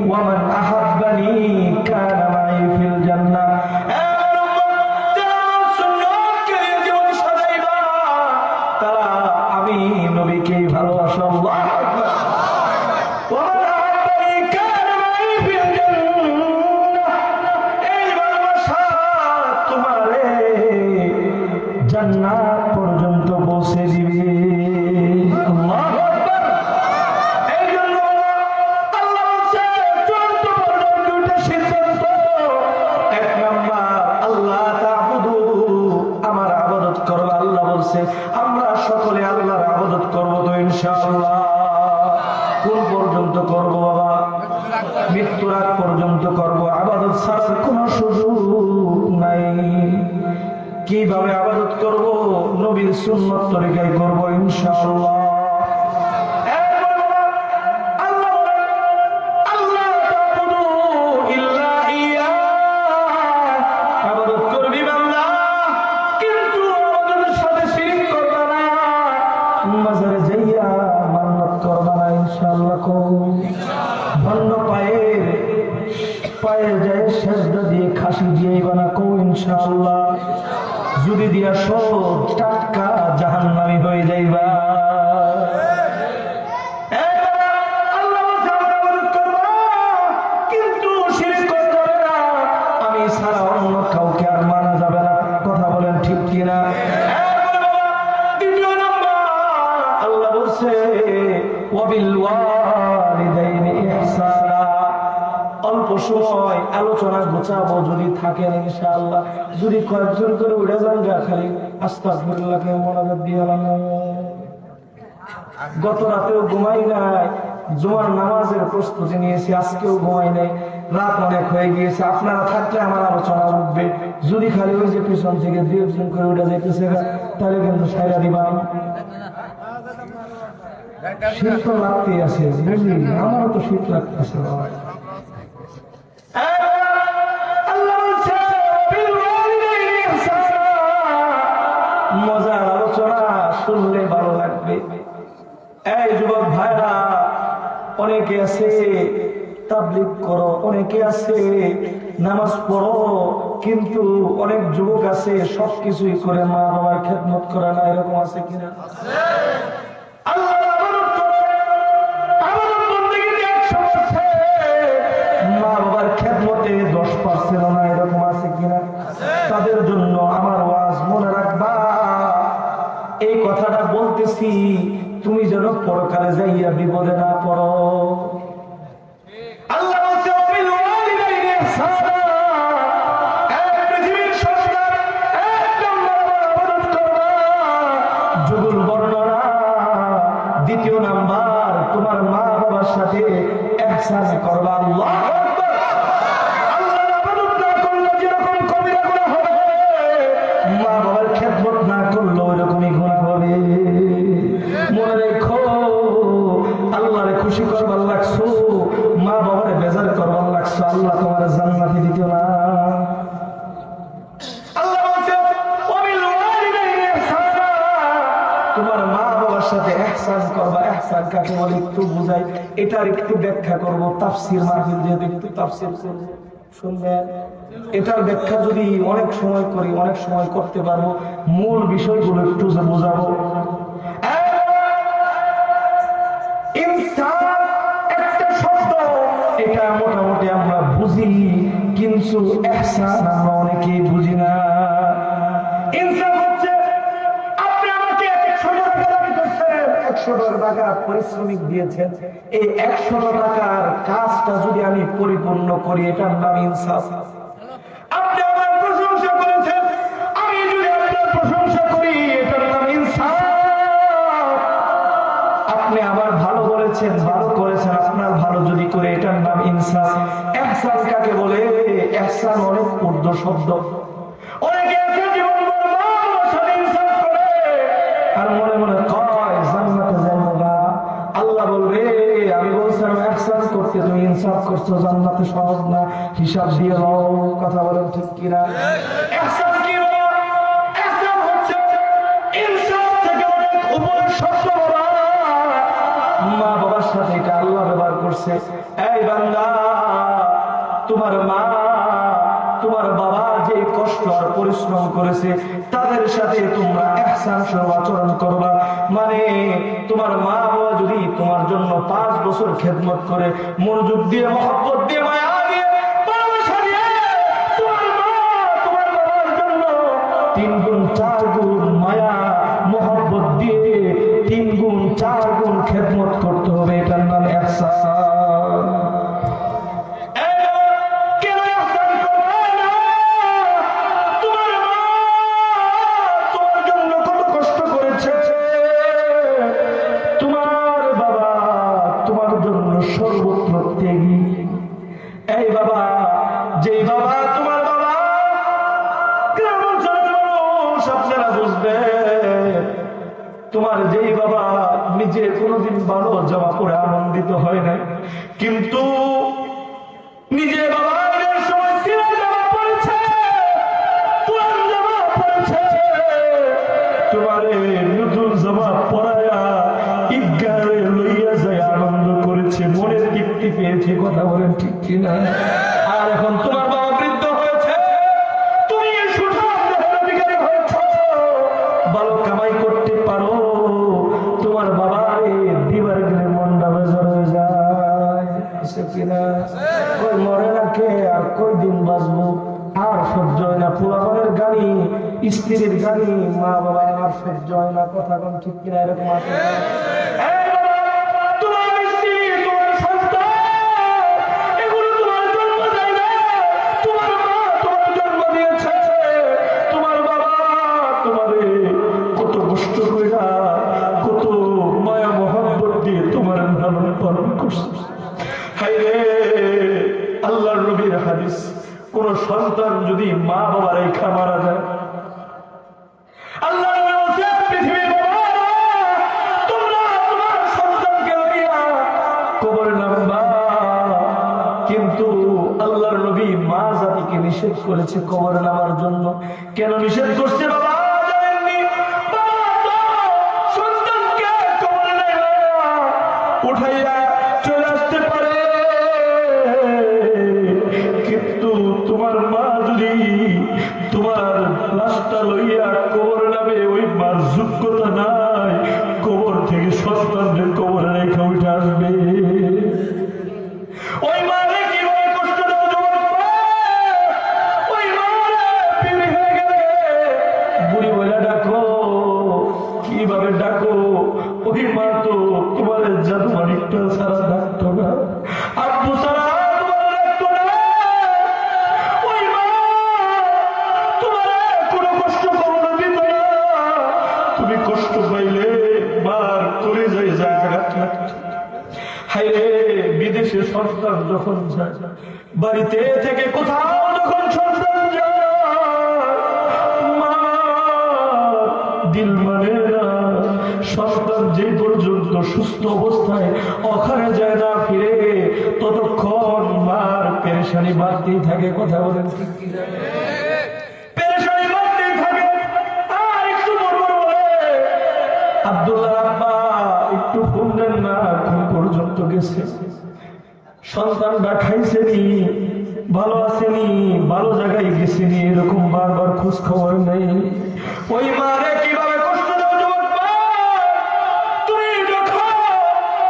ومن أحبني كان معي في الجنة তারা আমি নবীকে ভালোবাসা আল্লাহু আকবার ومن أحبني كان معي في الجنة এই ভালোবাসা তোমারে জান্নাত পর্যন্ত পৌঁছে দিবে আল্লাহু আকবার এই জন্য আল্লাহ বলেছে চূড়ান্ত পর্যায়ে দুইটা সিদ্ধান্ত এক নাম্বার আল্লাহ তা'বুদু আমার ইবাদত করো আল্লাহ বলছে আমরা সকলে আল্লাহর ইবাদত করব তো ইনশাআল্লাহ কোন পর্যন্ত করব বাবা মৃত্যুর আগ পর্যন্ত করব ইবাদত ছাড়ার কোনো সুযোগ নাই কিভাবে ইবাদত করব নবীর সুন্নাত তরিকায় করব ইনশাআল্লাহ আল্লাহ তা'বুদু ইল্লা ইয়া ইবাদত করবি বান্দা কিন্তু ইবাদতের সাথে শিরক করবে না মাজারে যাইয়া মান্নাত করবে না ইনশাআল্লাহ কো ভণ্ড পায়ে যায় সেজদা দিয়ে খাসি দিয়ে বানা কো ইনশাআল্লাহ যদি দিয়া সব টাটকা জাহান্নামী হয়ে যাইবা আল্লাহ ইবাদত করবা কিন্তু শিরক করবে না আমি ছাড়া অন্য কাউকে আর মানা যাবে না কথা বলেন ঠিক কিনা দ্বিতীয় নাম্বার আল্লাহ বলছে ওয়াবিল ওয়ালিদাইনি ইহসানা অল্প সময় আলোচনা গোছাবো যদি থাকেন ইনশাআল্লাহ যদি কয়েকজন করে উড়ে যান যা খালি আস্তাগফিরুল্লাহকে মোনাজাত দিয়ে গত রাতেও ঘুমাই নাই জুমার নামাজের প্রস্তুতি নিয়েছি আজকেও ঘুমাই নাই রাত অনেক হয়ে গিয়েছে আপনারা থাকলে আমার আলোচনা উঠবে যদি খালি ওই যে পিছন থেকে দুই একজন করে উঠে যাইতেছে তাহলে কিন্তু সাইরা দিবা শীত তো লাগতেই আছে বুঝলি আমারও তো শীত লাগতেছে মজার আলোচনা শুনলে ভালো লাগবে এই যুবক ভাইরা অনেকে আছে তাবলীগ করো অনেকে আছে নামাজ পড়ো কিন্তু অনেক যুবক আছে সবকিছুই করে মা বাবার খেদমত করে না এরকম আছে কিনা আল্লাহ মা বাবার পরকালে যাইয়া বিপদে না পড়ো। আল্লাহ বলছে বিল ওয়ালিদাইনি ইহসানা, এক পৃথিবীর সন্তান এক নম্বর ইবাদত করবা যুগল বর্ণনা, দ্বিতীয় নাম্বার তোমার মা বাবার সাথে ইহসান করবা। আল্লাহু আকবার। আল্লাহর ইবাদত না করলে যেরকম কবিরা গুনাহ হবে, মা বাবার খেদমত না করলে ওইরকমই গুনাহ হবে। মনে রেখো, আল্লাহরে খুশি করবার লাগছো, মা বাবারে বেজার করবার লাগছো, আল্লাহ তোমার জান্নাতে দিত না। আল্লাহ বলছে ওয়াবিল ওয়ালিদাইনি ইহসানা, তোমার মা বাবার সাথে ইহসান করবা। ইহসান কাকে বলে একটু বুঝাই, এটার একটু ব্যাখ্যা করব। তাফসীর মাহফিল যেহেতু একটু তাফসীর করব, শুনবেন। এটার ব্যাখ্যা যদি অনেক সময় করি, অনেক সময় করতে পারবো, মূল বিষয়গুলো একটু বোঝাবো। ইনসান একটা শব্দ, এটা মোটামুটি আমরা বুঝি, কিন্তু ইহসান আমরা অনেকেই বুঝি না। ইনসান হচ্ছে আপনি আমাকে 100 টাকা দাবি করছেন, 100 টাকা পারিশ্রমিক দিয়েছেন, এই 100 টাকার কাজটা যদি আমি পরিপূর্ণ করি, এটার নাম ইনসাফ। আপনি আমার প্রশংসা করেছেন, আমি যদি আপনার প্রশংসা করি, এটার নাম ইনসাফ। আপনি আমার ভালো বলেছেন, ভালো করেছেন, আপনার ভালো যদি করে, এটার নাম ইনসাফ। ইহসান কাকে বলে? ইহসান অনেক ঊর্ধ্ব শব্দ। অনেকে আছে জীবনভর মা বাবার সাথে ইনসাফ করে আর মনে মনে কয় জান্নাতে যাবো না। আল্লাহ বলবে আমি বলছিলাম ইহসান করতে, তুমি ইনসাফ করছো, জান্নাতে সহজ না, হিসাব দিয়ে নাও। কথা বলেন ঠিক কিনা? ইহসান কি? ইহসান হচ্ছে ইনসাফ থেকে অনেক উপরে শব্দ। মা বাবার সাথে এটা আল্লাহ ব্যবহার করছে। এই বান্দা, তোমার মা তোমার বাবা যে কষ্ট আর পরিশ্রম করেছে, তাদের সাথে তোমরা ইহসান সহ আচরণ করবা। মানে তোমার মা বাবা যদি তোমার জন্য 5 বছর খেদমত করে, মনোযোগ দিয়ে, মহব্বত দিয়ে, মায়া দিয়ে, ভালোবাসা দিয়ে, তোমার মা তোমার বাবার জন্য 3 গুণ 4 গুণ মায়া মহব্বত দিয়ে 3 গুণ 4 গুণ খেদমত করতে হবে। এটার নাম ইহসান। সর্বত্র ত্যাগী। এই বাবা, যে বাবা, তোমার বাবা গ্রামাঞ্চলের মানুষ আপনারা বুঝবে, তোমার যেই বাবা নিজে কোনোদিন ভালো জামা পরে আনন্দিত হয় নাই, কিন্তু নিজে বাবা সময় ছিঁড়া জামা পড়েছে, পুরান জামা পড়েছে, তোমারে নতুন জামা পরায়া ঈদগাহে লইয়া যায় আনন্দ করেছে, মনের তৃপ্তি পেয়েছে। কথা বলেন ঠিক কিনা? আর এখন তোমার বাবা বৃদ্ধ হয়েছে, তুমি সুঠামী হয়েছ, ভালো কামাই করতে পারো, তোমার বাবারে দিবার গেলে মনটা বেজার হয়ে যায় কিনা? ওই মরে না কে আর কয়দিন বাঁচবো, আর সহ্য হয় না। পুরাতনের গাড়ি, স্ত্রীর গাড়ি, মা বাবা আর সহ্য হয় না। কথা কোন ঠিক কিনা? এরকম আছে। আল্লাহর নবীর হাদিস, কোন সন্তান যদি মা বাবা রেখা মারা যায়, আল্লাহ পৃথিবীর তোমরা তোমার সন্তানকে কবরে নামবা, কিন্তু আল্লাহর নবী মা জাতিকে নিষেধ করেছে কবরে নামার জন্য। কেন নিষেধ করছে বাবা জানেননি? সন্তানকে কবরে উঠাইয়া চলে আসতে পারে, কিন্তু তোমার মা যদি তোমার লাশটা লইয়া কবর নামে, ওই মার যোগ্যতা নাই কবর থেকে সন্তানদের কবরে রেখে উঠে আসবে। ওই মারে কিভাবে কষ্ট দেওয়া জবাব পায়? ওই মারে বিবি হয়ে গেলে বুড়ি বলে ডাকো, কিভাবে ডাকো? ওই মা তো সন্তান যখন যায়, বাড়িতে থেকে কোথাও যখন সন্তান যায়, মা দিল মানে না। সন্তান যে পর্যন্ত সুস্থ অবস্থায় ওখানে যায় না ফিরে, ততক্ষণ মার পেরেশানি বাড়তেই থাকে। কথা বলেন ঠিক কি না? পেরেশানি বাড়তেই থাকে। আর একটু বড় বলে, আব্দুল্লাহ আব্বা একটু ফোন দেন না, কোন পর্যন্ত গেছে, সন্তানটা খাইছেনি, ভালো আসেনি, ভালো জায়গায় গেছেনি, এরকম বারবার খোঁজ খবর নেই। ওই মারে কিভাবে কষ্ট দাও যুবক ভাই? তুমি যখন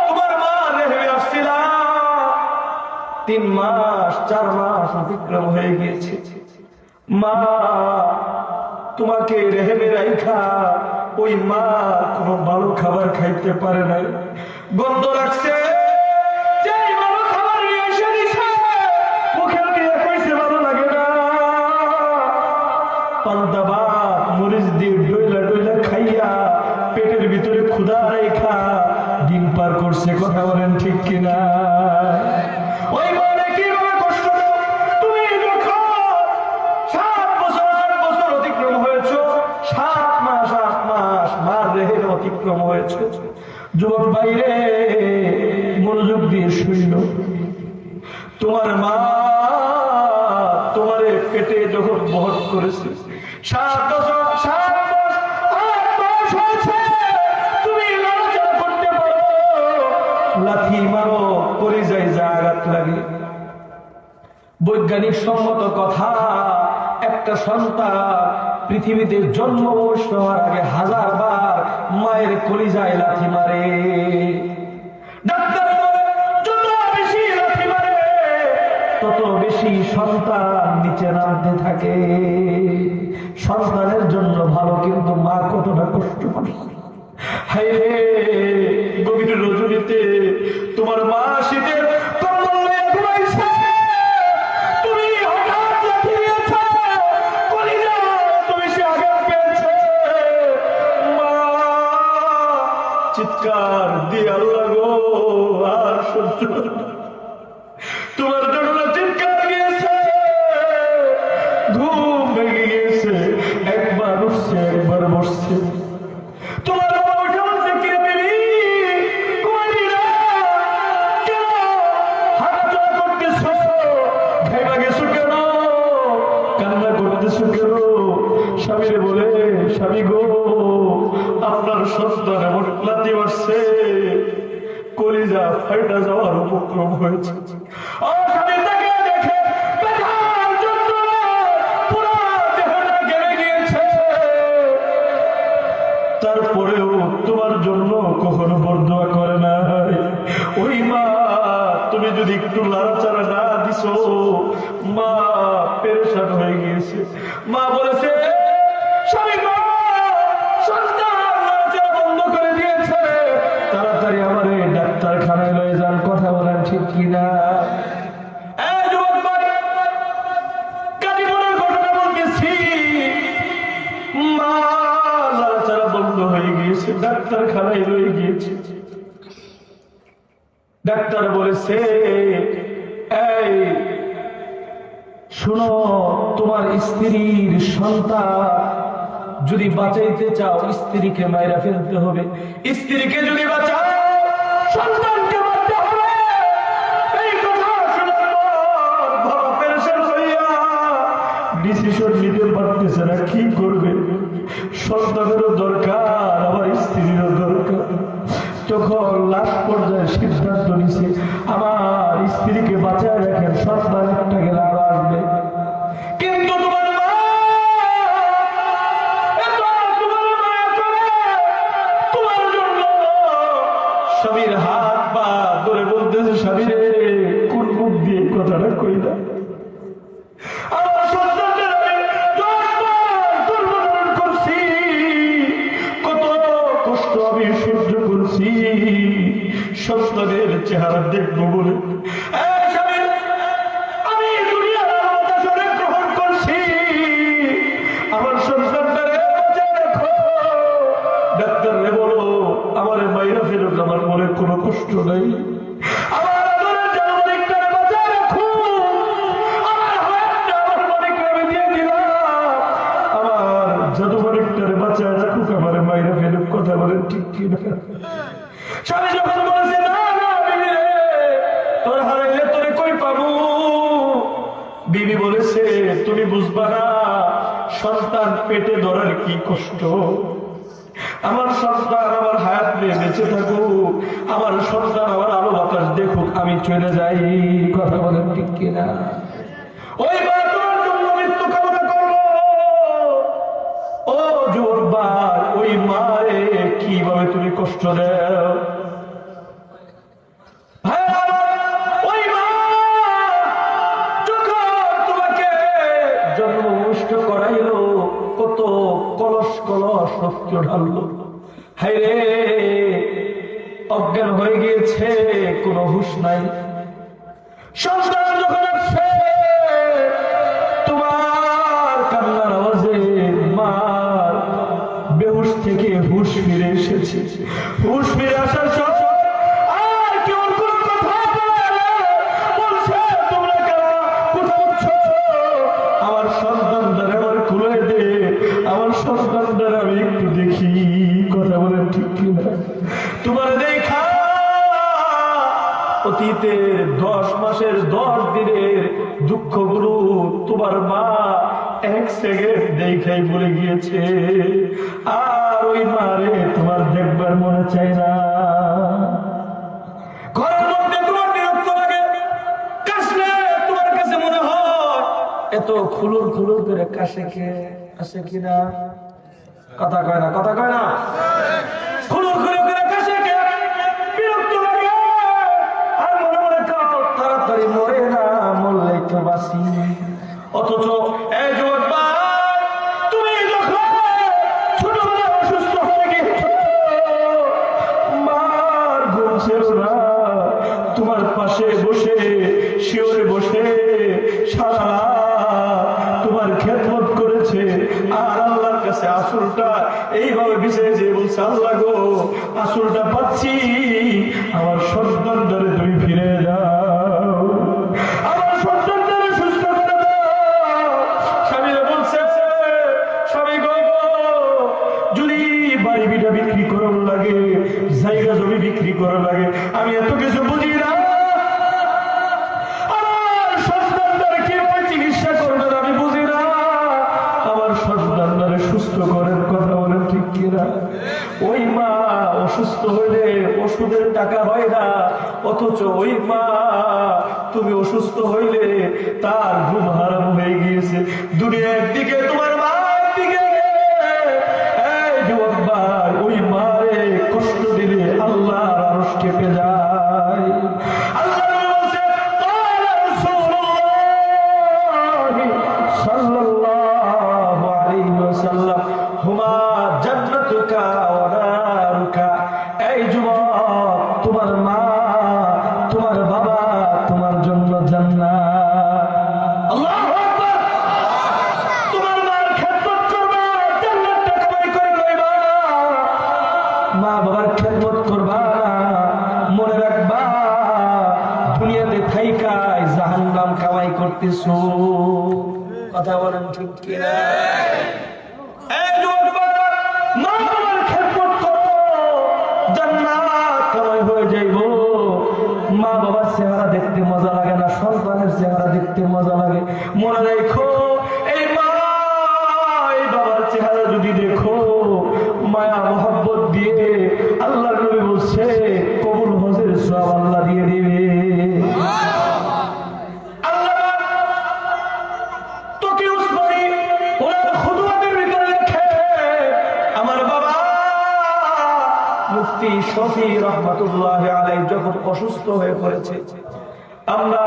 তোমার মা রেহে আসছিলা, 3 মাস 4 মাস অতিক্রম হয়ে গিয়েছে, মা তোমাকে রেহেমে রাইখা ওই মা কোনো ভালো খাবার খাইতে পারে নাই, গন্ধ লাগছে, পান্তা ভাত মরিচ দিয়ে ডইলা ডইলা খাইয়া পেটের ভিতরে ক্ষুধা রেখা দিন পার করছে। কথা বলেন ঠিক কিনা? ওই মানে কিভাবে কষ্ট দাও? তুমি যখন 7 বছর অতিক্রম হয়েছ, 7 মাস 8 মাস মার রেহের অতিক্রম হয়েছে, যুবক বাইরে মনোযোগ দিয়ে শুনল। তোমার মা তোমারে পেটে যখন বহন করেছে, 7 বছর 7 মাস 8 মাস হয়েছে, তুমি লড়াচড়া করতে পারো, লাথি মারো, কলিজায় যা আঘাত লাগে। বৈজ্ঞানিক সম্মত কথা, একটা সন্তান পৃথিবীতে জন্ম হওয়ার আগে 1000 বার মায়ের কলিজায় লাথি মারে। ডাক্তার যত বেশি লাথি মারে, তত বেশি সন্তান নিচে নামতে থাকে। সন্তানের জন্য ভালো, কিন্তু মা কতটা কষ্ট করে। হায়রে গভীর রজনীতে তোমার মা শীতের কম্বল নিয়ে ঘুমাইছে, তুমি হঠাৎ লাথি দিয়েছ, কলিজা তুমি সে আঘাত পেয়েছে, মা চিৎকার দিয়ে আল্লাহ গো আর সহ্য তোমার জন্য চিৎকার দিয়েছে, ঘুম ভেঙে গিয়েছে, একবার উঠছে একবার বসছে। তোমার স্বামীরে বলে, স্বামী গো আপনার সন্তান এমন লাথি মারছে, কলিজা ফাইটা যাওয়ার উপক্রম হয়েছে। তারপরেও তোমার জন্য কখনো বরদোয়া করে নাই। ওই মা তুমি যদি একটু লাড়াচাড়া না দিছ, মা পেরেশান হয়ে গিয়েছে। মা বলেছে, স্বামী গো সন্তান লাড়াচাড়া বন্ধ করে দিয়েছে, তাড়াতাড়ি আমারে ডাক্তারখানায় লয়ে যান। কথা বলেন ঠিক কিনা? কাজীপুরের ঘটনা বলতেছি, মা লাড়াচাড়া বন্ধ হয়ে গিয়েছে, ডাক্তারখানায় লয়ে গিয়েছে। ডাক্তার বলেছে, এই শুনো, তোমার স্ত্রীর সন্তান যদি বাঁচাইতে চাও, স্ত্রীকে মাইরা ফেলতে হবে। স্ত্রীকে যদি বাঁচাও, সন্তানকে মারতে হবে। এই কথা শোনার পর বাবা পেরেশান হইয়া ডিসিশন নিতে পারতেছে না, কি করবে। সন্তানেরও দরকার, আমার স্ত্রীরও দরকার। তখন লাস্ট পর্যায়ে সিদ্ধান্ত নিছে, আমার স্ত্রীকে বাঁচায় রাখেন, সন্তান একটা গেলে আরো আসবে। কিন্তু তোমার মা তোমার জন্য স্বামীর হাত পা ধরে বলতেছে, স্বামী রে কোন মুখ দিয়ে কথাটা কইলা, আমার সন্তানদের আমি 10 বার দুর্বরণ করছি, কত কষ্ট আমি সহ্য করছি, সন্তানের চেহারা দেখবো বলে আমি দুনিয়ার আলোচনা গ্রহণ করছি, আমার সন্তানটারে বাঁচায় রাখো। ডাক্তার রে বলো, আমার মাইরা ফেরত, আমার মনে কোনো কষ্ট নেই, আমার আদরের জন্ম ঠিক কি না? স্বামী যখন বলেছে না না বিবি রে, তোর হারাইলে তোরে কই পাবো, বিবি বলেছে তুমি বুঝবা না সন্তান পেটে ধরার কি কষ্ট, আমার সন্তান আমার হায়াত নিয়ে বেঁচে থাকুক, আমার সন্তান আমার আলো বাতাস দেখুক, আমি চলে যাই। কথা বলেন ঠিক কিনা? ওই মা তোমার জন্য মৃত্যু কামনা করলো। ও যুবক ভাই, ওই মারে কিভাবে তুমি কষ্ট দাও? ওই মা যখন তোমাকে জন্মভূষ্ট করাইলো, কত কলস কলস রক্ত ঢাললো, হায় রে অজ্ঞান হয়ে গিয়েছে, কোনো হুঁশ নাই। সন্তান যখন আসছে তোমার কান্নার আওয়াজে মার বেহুশ থেকে হুঁশ ফিরে এসেছে। হুঁশ ফিরে আসার সব আর কেউ কোনো কথা বলছে, তোমরা কারা কোথাও আমার সন্তান দ্বারা আমার খুলে দে, আমার সন্তান দ্বারা আমি একটু দেখি। কথা বলেন ঠিক কিনা? তোমার দেখা অতীতের 10 মাসের 10 দিনের দুঃখগুলো তোমার মা 1 সেকেন্ড দেখাই বলে গিয়েছে, আর ওই মারে তোমার দেখবার মনে চায় না। ঘরের মধ্যে তোমার বিরক্ত লাগে, কাশলে তোমার কাছে মনে হয় এত খুলুর খুলুর করে কাশে কে আসে কিনা? কথা কয় না, কথা কয় না। খুলুর খুলুর করে কাশে কে, বিরক্ত লাগে, আর মনে মনে কত তাড়াতাড়ি মরে না, মরলেই তো বাঁচি। অথচ এই যুবক ভাই, তুমি যখন ছোটবেলায় অসুস্থ হয়ে গিয়েছো, মার ঘুম ছিল না, তোমার পাশে বসে শিওরে বসে সারা তোমার খেদমত করেছে, আর আল্লাহর কাছে আসলটা এইভাবে বিছাই যে বলছে, আল্লাহ গো আসলটা পাচ্ছি, আমার সন্তান ধরে তুমি ফিরে যাও, আমার সন্তান ধরে সুস্থ করে দাও। স্বামীরা বলছে, স্বামী গো যদি বাড়ি বিটা বিক্রি করার লাগে, জায়গা জমি বিক্রি করার লাগে, আমি এত কিছু বুঝি না, আমার সন্তানদের কিভাবে চিকিৎসা করবেন আমি বুঝি না, আমার সন্তানদের সুস্থ করেন। কথা বলেন ঠিক কিনা? ওই মা অসুস্থ হইলে ওষুধের টাকা হয় না, অথচ ওই মা তুমি অসুস্থ হইলে তার ঘুম হারাম হয়ে গিয়েছে। দুনিয়া একদিকে, তোমার মা একদিকে। এই যুবক ভাই, ওই মারে কষ্ট দিলে আল্লাহর আরশ কেঁপে যায়। আল্লাহ বলছে, ক্বালা রাসূলুল্লাহ সাল্লাল্লাহু আলাইহি ওয়াসাল্লাম, হুমা জান্নাতুকা ওয়া নারুকা। এই যুবক, তোমার মা তোমার বাবা তোমার জন্য জান্নাত। আল্লাহু আকবার। তোমার মার খেদমত করবা, জান্নাতটা কামাই করে লইবা। মা বাবার খেদমত করবা, মনে রাখবা দুনিয়াতে থাইকাই জাহান্নাম কামাই করতেছো। কথা বলেন ঠিক কিনা? মা বাবার খেদমত করো, জান্নাত কামাই হয়ে যাইব। মা বাবার চেহারা দেখতে মজা লাগে না, সন্তানের চেহারা দেখতে মজা লাগে। মনে রেখো, এই মা এই বাবার চেহারা যদি দেখো মায়া মোহাব্বত দিয়ে, আল্লাহ নবী বলছে কবুল হজের সওয়াব আল্লাহ দিয়ে দিবে। মুফতি শফি রহমাতুল্লাহ আলাইহি যখন অসুস্থ হয়ে পড়েছে, আমরা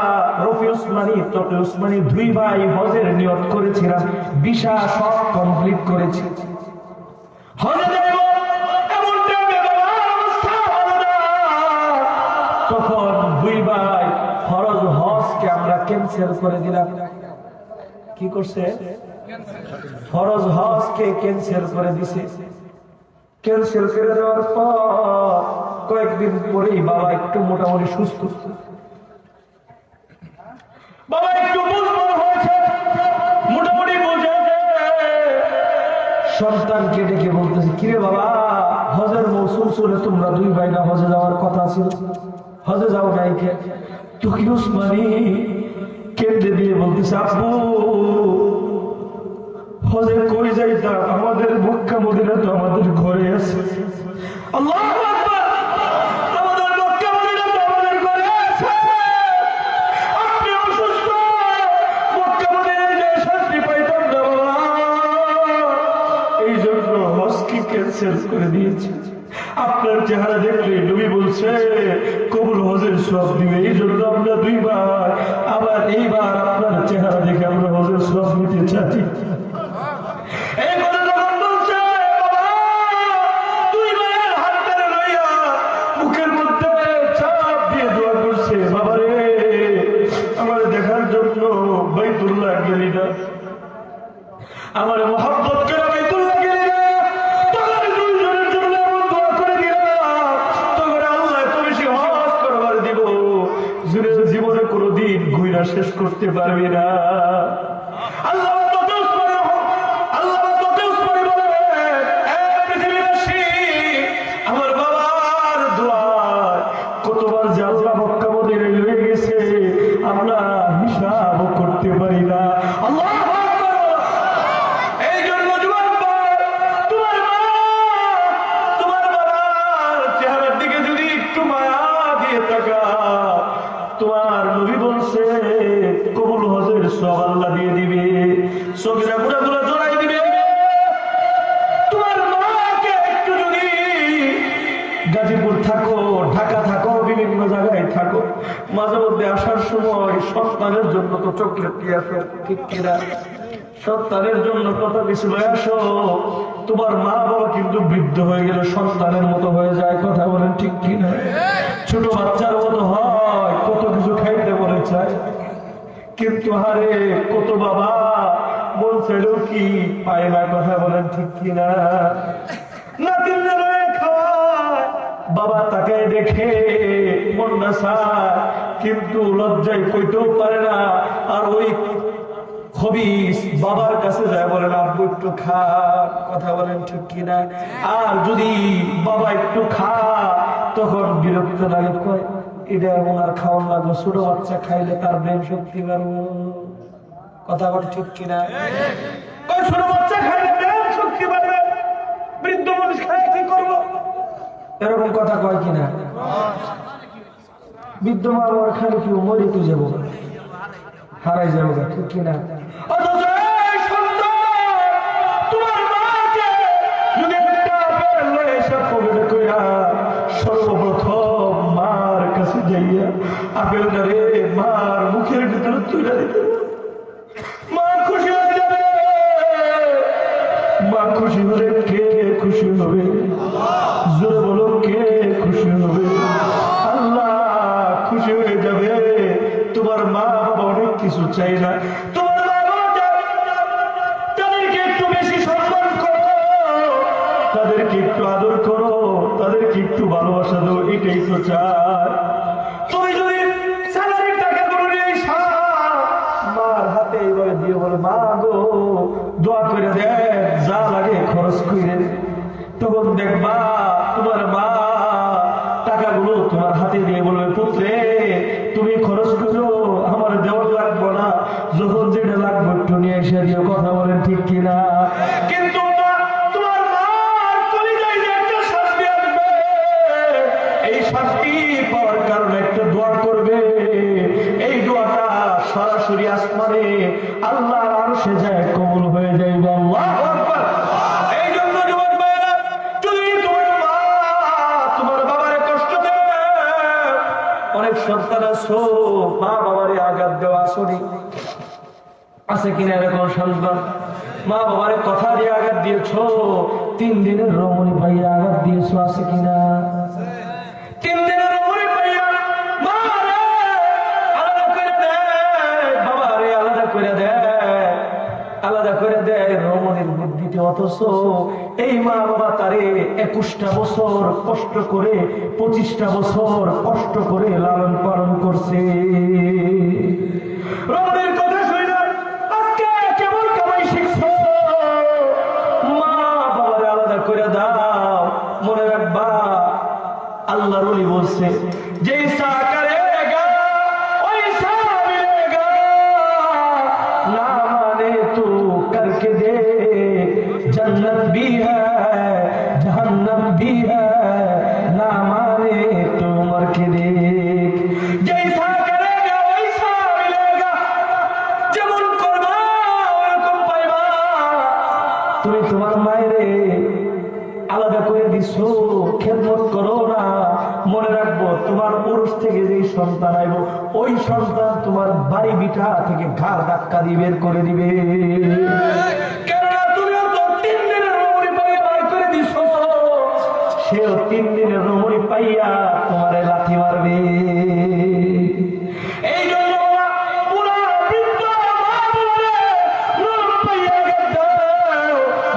রফি উসমানী, তকি উসমানী 2 ভাই হজের নিয়ত করেছিলাম, ভিসা সব কমপ্লিট করেছি, হজে যাব। এমন টাইমে বাবার অবস্থা ভালো না, তখন 2 ভাই ফরজ হজকে আমরা ক্যান্সেল করে দিলাম। কি করছে? ফরজ হজকে ক্যান্সেল করে দিছে। ক্যান্সেল করে দেওয়ার পর কয়েকদিন পরেই বাবা একটু মোটামুটি সুস্থ, বাবা একটু বুঝবার হয়েছে, মোটামুটি বুঝে। সন্তানকে ডেকে বলতেছে, কিরে বাবা হজের মৌসুম চলে, তোমরা দুই ভাই না হজে যাওয়ার কথা ছিল, হজে যাও নাই কে? তুকি উসমানী কেন্দ্রে দিয়ে বলতেছে, আব্বু হজে কই যাইতাম, আমাদের মক্কা মদিনা তো আমাদের ঘরে আছে। আল্লাহু আকবার, আমাদের মক্কা মদিনা তো আমাদের ঘরে আছে। আপনি অসুস্থ, মক্কা মদিনায় যে শান্তি পাইতাম না বাবা, এই জন্য হজকে ক্যান্সেল করে দিয়েছি। আপনার চেহারা দেখলে নবী বলছে কবুল হজের সব দিবে, এই জন্য আমরা দুইবার আবার এইবার আপনার চেহারা দেখে আমরা হজের সব নিতে চাই। মুখের মধ্যে চাপ দিয়ে দোয়া করছে, বাবা রে আমার দেখার জন্য বাইতুল্লাহ গেলি না, আমার মহব্বত করে বাইতুল্লাহ গেলি না, তোমার দুইজনের জন্য এমন দোয়া করে দিলাম, তোমার আল্লাহ তুমি সে হজ করবার দিব, জীবনে কোনোদিন ঘুরা শেষ করতে পারবি না। আল্লাহ আমার বাবার দোয়ায় কতবার যে আল্লাহ মক্কা মদিনায় লয়ে গেছে আমরা হিসাব করতে পারি না। আল্লাহ এই জন্য তোমার বাবার চেহারার দিকে যদি একটু মায়া দিয়ে থাকা, তোমার নবী বলছে কবুল হজের সব আল্লাহ দিয়ে দিবে, সগিরা গুড়াগুলো জড়াই দিবে। তোমার মাকে একটু যদি গাজীপুর থাকো, ঢাকা থাকো, বিভিন্ন জায়গায় থাকো, মাঝে মধ্যে আসার সময় সন্তানের জন্য তো চকলেট দিয়ে আসো, ঠিক কিনা? সন্তানের জন্য কত কিছু লয়ে আসো। তোমার মা বাবা কিন্তু বৃদ্ধ হয়ে গেলে সন্তানের মতো হয়ে যায়, কথা বলেন ঠিক কিনা? ছোট বাচ্চার মতো হয়, কত কিছু খাইতে মনে চায়, কিন্তু হারে কত বাবা মন চাইলেও কি পায় না, কথা বলেন ঠিক কিনা? বাবা তাকে দেখে মন না চায়, কিন্তু লজ্জায় কইতেও পারে না। আর ওই খবিস বাবার কাছে যায় বলেন আব্বু একটু খা, কথা বলেন ঠিক কিনা? আর যদি বাবা একটু খা তখন বিরক্ত লাগে, কয় এটা ওনার খাওয়ান লাগলো, ছোট বাচ্চা খাইলে তার ব্রেন শক্তি বাড়বো, কথা বলেন ঠিক কিনা? ছোট বাচ্চা খাইলে ব্রেন শক্তি বাড়বে, বৃদ্ধ মানুষ খাইলে কি করবো, এরকম কথা কয় কিনা? বৃদ্ধ মা বাবার খাইলে কি মরে তো যাবো, হারাই যাবো, ঠিক কিনা? সর্বপ্রথম মার কাছে যাইয়া আপেলটা রে মার মুখের ভিতরে তুলে দিতে, মা খুশি হয়ে যাবে। মা খুশি হলে কে খুশি হবে? জোরে বলো, কে খুশি হবে? আল্লাহ খুশি হয়ে যাবে। তোমার মা বাবা অনেক কিছু চাই না, তোমার মা বাবা তাদেরকে একটু বেশি সম্মান করো, তাদেরকে একটু আদর করো, তাদেরকে একটু ভালোবাসা দাও, এটাই তো চায়। তুমি যদি স্যালারির টাকাগুলো নিয়ে মার হাতে এইভাবে দিয়ে বলে মা গো দোয়া করে দেন, যা লাগে খরচ করে, তখন দেখবা তোমার মা টাকাগুলো তোমার হাতে দিয়ে বলবে পুত্রে তুমি খরচ করো, আমার দেওয়ার লাগবো না, যখন যেটা লাগবে একটু নিয়ে এসে দিও, কথা বলেন ঠিক কিনা? কিন্তু তোমার মার কলিজায় যে একটা শাস্তি আসবে, এই শাস্তি পাওয়ার কারণে একটা দোয়া করবে, এই দোয়াটা সরাসরি আসমানে আল্লাহর আরশে যায় কবুল হয়ে যাইবে। আল্লাহু আকবার। এই জন্য জীবন ভাইরা, যদি তোমার মা তোমার বাবারে কষ্ট দেয়, অনেক সন্তান আছো মা বাবারে আঘাত দেওয়া আসনি, আছে কিনা এরকম সন্তান? মা বাবারে কথা দিয়ে আঘাত দিয়েছ, 3 দিনের রমণী ভাইয়া আঘাত দিয়েছ, আছে কিনা? 3 দিনের রমণী ভাইয়া মা রে আলাদা করে দেয়, বাবা রে আলাদা করে দেয়, আলাদা করে দেয় রমণীর বুদ্ধিতে। অথচ এই মা বাবা তারে 21টা বছর কষ্ট করে, 25টা বছর কষ্ট করে লালন পালন করছে। রমণীর কথা শুনে আজকে কেমন কামাই শিখছো? মা বাবারে আলাদা করে দাও, মনে বলছে जैसा करेगा वैसा मिलेगा ना माने तू करके दे जन्नत भी है जहन्नम भी है ना माने तू मर के देख जैसा करेगा वैसा मिलेगा যেমন করবা ওরকম পাইবা তুমি তোমার মায়েরে আলাদা করে দিছো খেদমত করো না মনে রাখবো তোমার পুরুষ থেকে যে সন্তান আইব ওই সন্তান তোমার বাড়ি বিটা থেকে ঘাড় ধাক্কা দিয়ে বের করে দিবে কেননা তুমিও তো 3 দিনের রমণী পাইয়া বার করে দিছো সেও 3 দিনের রমণী পাইয়া তোমারে লাথি মারবে এই জন্য পুরা বৃদ্ধ মা বলে লোক পাইয়া গেল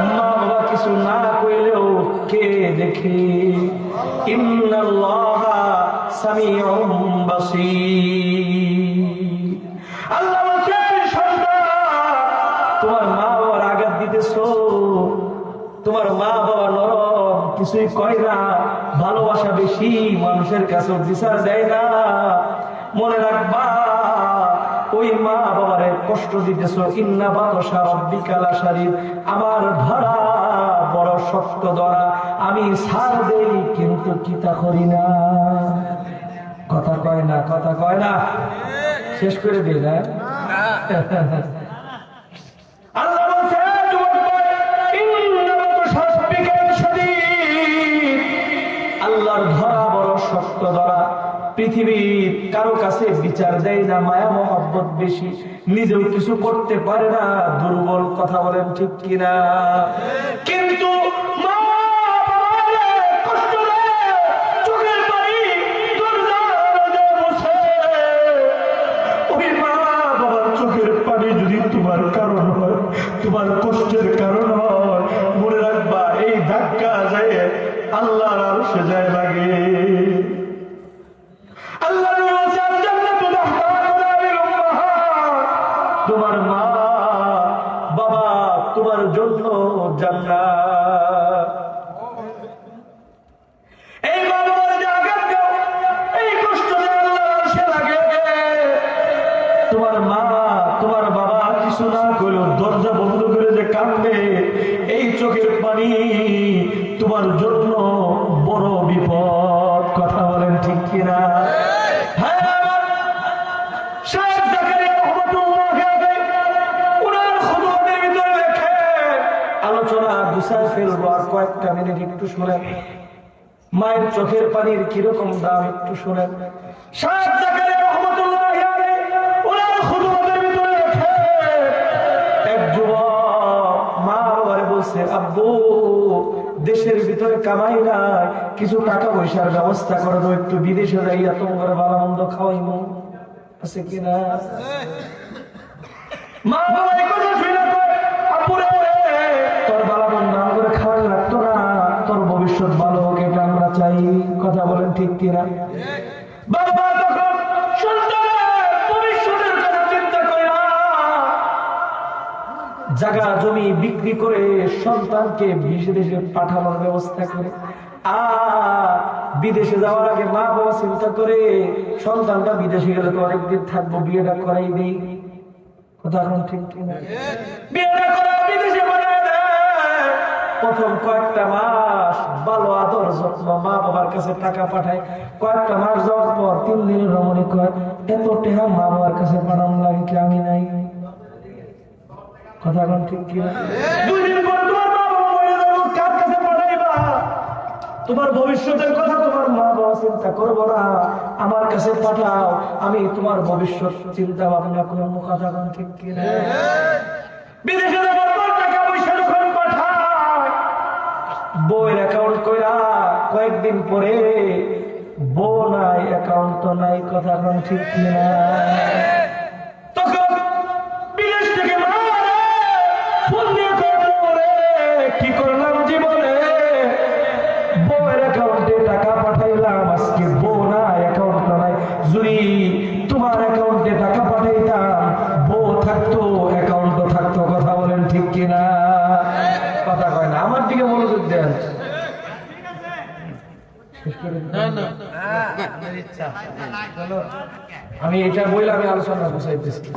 মা বাবা কিছু না কইলেও কে দেখে ইন্নাল্লাহা সামিউম বাসীর আল্লাহ বলেন সন্তান তোমার মা বাবার আঘাত দিতেছো তোমার মা বাবা নরম কিছুই কয় না ভালোবাসা বেশি মানুষের কাছে বিচার দেয় না মনে রাখবা ওই মা বাবারে কষ্ট দিতেছো ইন্না বাতশা রাব্বিকা লাশাদীদ আমার ধরা বড় শক্ত ধরা আমি ছাড় দেই কিন্তু কিতা করি না কথা কয় না কথা কয় না শেষ করে দিই না আল্লাহ বলেন যুবক ভাই ইন্না বাতশা রাব্বিকা লাশাদীদ আল্লাহর ধরা বড় শক্ত ধরা পৃথিবীর কারো কাছে বিচার দেয় না মায়া মহব্বত বেশি নিজেও কিছু করতে পারে না দুর্বল কথা বলেন ঠিক কিনা কিন্তু মা বাবারে কষ্ট দেয় চোখের পানি দরজা বসে ওই মা বাবার চোখের পানি যদি তোমার কারণ হয় তোমার কষ্টের কারণ হয় মনে রাখবা এই ধাক্কা যায় আল্লাহর আরশে যায় লাগে তোমার মা বাবা তোমার জন্য জান্নাত এই মা বাবার যে আঘাত দাও এই কষ্ট যে আল্লাহর আরশে লাগে তোমার মা তোমার বাবা কিছু না করলেও দরজা বন্ধ করে যে কাঁদবে এই চোখের পানি তোমার জন্য বড় বিপদ কথা বলেন ঠিক কিনা কয়েকটা মিনিট একটু শোনেন মায়ের চোখের পানির কিরকম দাম একটু শোনেন এক যুবক মা বাবারে বলছে আব্বু দেশের ভিতরে কামাই নাই কিছু টাকা পয়সার ব্যবস্থা করে দাও একটু বিদেশে যাইয়া তোমার ভালো মন্দ খাওয়াইবো আছে কিনা মা বাবা এই কথা শুনে আপুরে তোর ভালো মন্দ করে খাওয়াই লাগতো না তোর ভবিষ্যৎ ভালো হোক এটা আমরা চাই কথা বলেন ঠিক কিনা বাবা তখন সন্তানের ভবিষ্যতের কথা চিন্তা করে না জায়গা জমি বিক্রি করে সন্তানকে বিদেশে পাঠানোর ব্যবস্থা করে আর বিদেশে যাওয়ার আগে মা বাবা চিন্তা করে সন্তানটা বিদেশে গেলে তো অনেকদিন থাকবো বিয়েটা করাই দেই কথা এখন ঠিক কিনা বিয়েটা করা বিদেশে পাঠায় দেয় প্রথম কয়েকটা মাস ভালো আদর যত্ন মা বাবার কাছে টাকা পাঠায় কয়েকটা মাস যাওয়ার পর 3 দিনের রমণী কয় এত টাকা মা বাবার কাছে পাঠানো লাগে কি আমি নাই কথা এখন ঠিক কিনা 2 দিন পর তোমার মা বাবা মরে যাবে কার কাছে পাঠাইবা তোমার ভবিষ্যতের কথা তোমার মা বাবা চিন্তা করবো না আমার কাছে পাঠাও আমি তোমার ভবিষ্যৎ চিন্তা ভাবনা করবো কথা এখন ঠিক কিনা বিদেশে যাওয়ার পর টাকা পয়সা যখন পাঠায় বউয়ের অ্যাকাউন্ট কইরা কয়েকদিন পরে বউ নাই অ্যাকাউন্ট তো নাই কথা এখন ঠিক কিনা তখন বিদেশ থেকে মা ফোন দিয়ে কি করলাম জীবনে বউয়ের অ্যাকাউন্টে টাকা পাঠাইলাম আজকে বউ নাই অ্যাকাউন্ট নাই যদি তোমার অ্যাকাউন্টে টাকা পাঠাইতাম বউ থাকতো অ্যাকাউন্টও থাকতো কথা বলেন ঠিক কিনা কথা কয় না আমার দিকে মনোযোগ দেন আমি এটা বইলে আমি আলোচনা বুঝাইতেছি।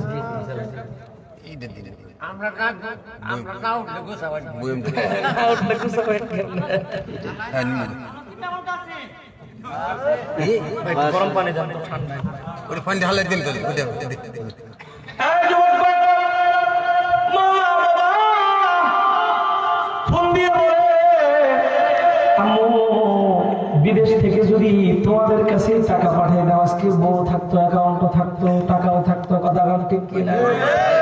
গরম পানি দেন, ঠান্ডা পানি ঢালাই দিন। বিদেশ থেকে যদি তোমাদের কাছে টাকা পাঠিয়ে দাও, আজকে বউ থাকতো, অ্যাকাউন্টও থাকতো, টাকাও থাকতো, কথা বল ঠিক কিনা?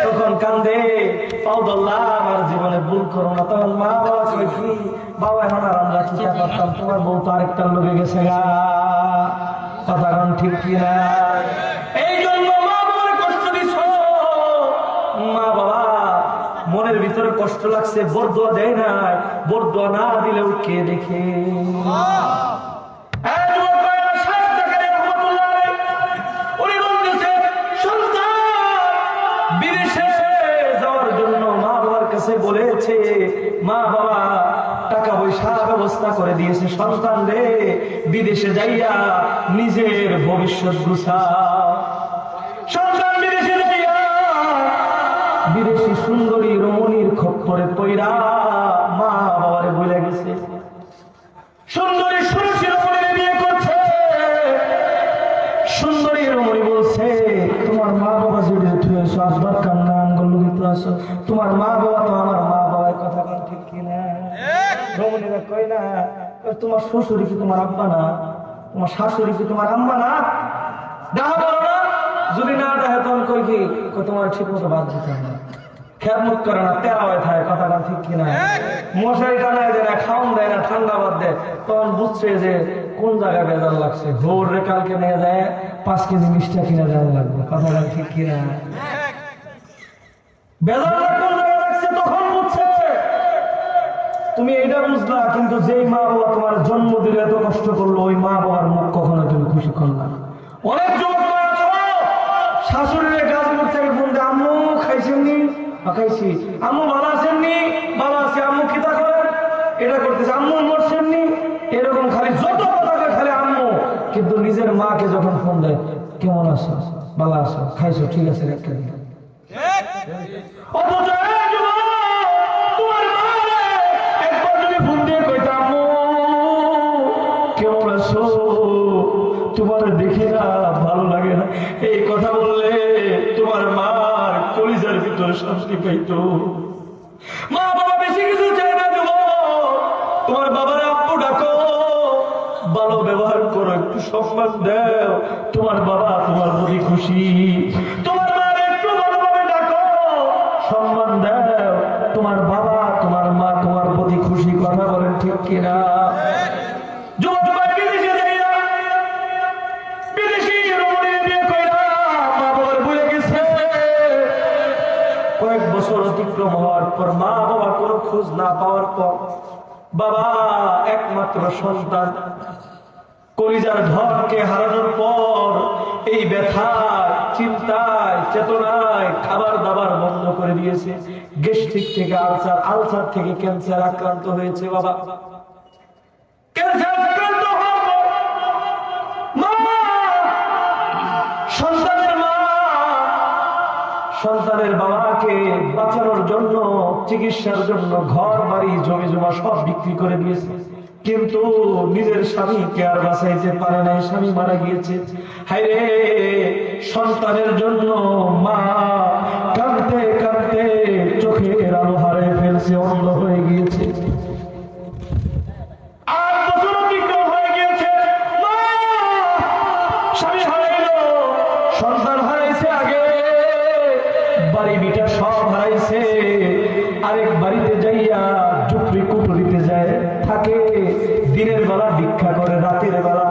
তখন কান্দে পাউদল্লাহ, আমার জীবনে ভুল করো না। তখন মা বাবা কই কি, বাবা এখন আর আমরা কি করতাম, তোমার বউ তো আরেকটা লোকে গেছে গা, কথা বল ঠিক কিনা? এই জন্য মা বাবার কষ্ট দিছ, মা বাবা মনের ভিতরে কষ্ট লাগছে, বরদোয়া দেয় না, বরদোয়া না দিলেও কে দেখে? বিদেশে যাওয়ার জন্য মা বাবার কাছে বলেছে, মা বাবা টাকা পয়সা ব্যবস্থা করে দিয়েছে, সন্তান রে বিদেশে যাইয়া নিজের ভবিষ্যৎ গুছাও। সন্তান বিদেশে যাইয়া বিদেশি সুন্দরী রমণীর খপ্পরে পইরা মা বাবারে বলে গেছে, সুন্দরী সুরক্ষী রমণীর বিয়ে করছে। সুন্দরী রমণী বলছে, তোমার মা বাবা যদি উঠে এসো, আজ দরকার না আঙ্গুল আসো, তোমার মা বাবা তো আমার মা বাবার কথা বল ঠিক কিনা? রমণীরা কয় না, তোমার শ্বশুরি কি তোমার আব্বা না, তোমার শাশুড়ি কি তোমার আম্মা না? ডাহা বলো না, যদি না ডাহে তখন কই কি তোমার ঠিক মতো বাদ দিতে হবে, খেয়ালমত করে না, তেরা হয়ে থাকে, কথা বল ঠিক কিনা? মশারি টানায় দেয় না, খাওয়ান দেয় না, ঠান্ডা বাদ দেয়, তখন বুঝছে যে কোন জায়গায় বেজার লাগছে, ভোর রে কালকে নিয়ে যায় 5 কেজি মিষ্টা কিনে দেওয়া লাগবে, কথা বল ঠিক কিনা? বেজারটা কোন জায়গায় লাগছে তখন বুঝছে। তুমি এইটা বুঝলা, কিন্তু যেই মা বাবা তোমার জন্ম দিলে এত কষ্ট করলো, ওই মা বাবার মুখ কখনো তুমি খুশি করলা। অনেক যুবক শাশুড়ির গাছগুলোর থেকে ফোন দেয়, আম্মু খাইছেননি? খাইছি। আম্মু ভালো আছেননি? ভালো আছে। আম্মু খিদা করেন? এটা করতেছে। আম্মু মরছেননি? এরকম খালি যত কথা খালি আম্মু, কিন্তু নিজের মাকে যখন ফোন দেয়, কেমন আছো, ভালো আছো, খাইছো, ঠিক আছে, একটা দিন। একবার যদি ফোন দিয়ে কইতাম, আম্মু কেমন আছো, তোমার দেখি না ভালো লাগে না, এই কথা বললে তোমার মার কলিজার ভিতরে শান্তি পাইতো। মা বাবা বেশি কিছু চাই না, তোমার বাবার আব্বু ডাকো, ভালো ব্যবহার করো, একটু সম্মান দাও, তোমার বাবা তোমার প্রতি খুশি। তোমার মার একটু ভালোভাবে ডাকো, সম্মান দাও, তোমার বাবা তোমার মা তোমার প্রতি খুশি, কথা বলেন ঠিক কিনা? কয়েক বছর অতিক্রম হওয়ার পর মা বাবা কোনো খোঁজ না পাওয়ার পর, বাবা একমাত্র সন্তান কলিজার ধনকে হারানোর পর এই ব্যথায়, চিন্তায়, চেতনায় খাবার দাবার বন্ধ করে দিয়েছে। গ্যাস্ট্রিক থেকে আলসার, আলসার থেকে ক্যান্সার আক্রান্ত হয়েছে। বাবা ক্যান্সার আক্রান্ত সন্তানের বাবাকে বাঁচানোর জন্য, চিকিৎসার জন্য ঘর বাড়ি জমি জমা সব বিক্রি করে দিয়েছে, কিন্তু নিজের স্বামীকে আর বাঁচাইতে পারে নাই, স্বামী মারা গিয়েছে। হায়রে, সন্তানের জন্য মা কাঁদতে কাঁদতে চোখের আলো হারিয়ে ফেলছে, অন্ধ হয়ে গিয়েছে। 8 বছর অতিক্রম হয়ে গিয়েছে, মা স্বামী হারাইল, সন্তান হারাইছে, আগে বাড়ি বিটা সব হারাইছে। আরেক বাড়িতে যাইয়া ঝুপড়ি কুটুরিতে যায় থাকে, দিনের বেলা ভিক্ষা করে, রাতের বেলা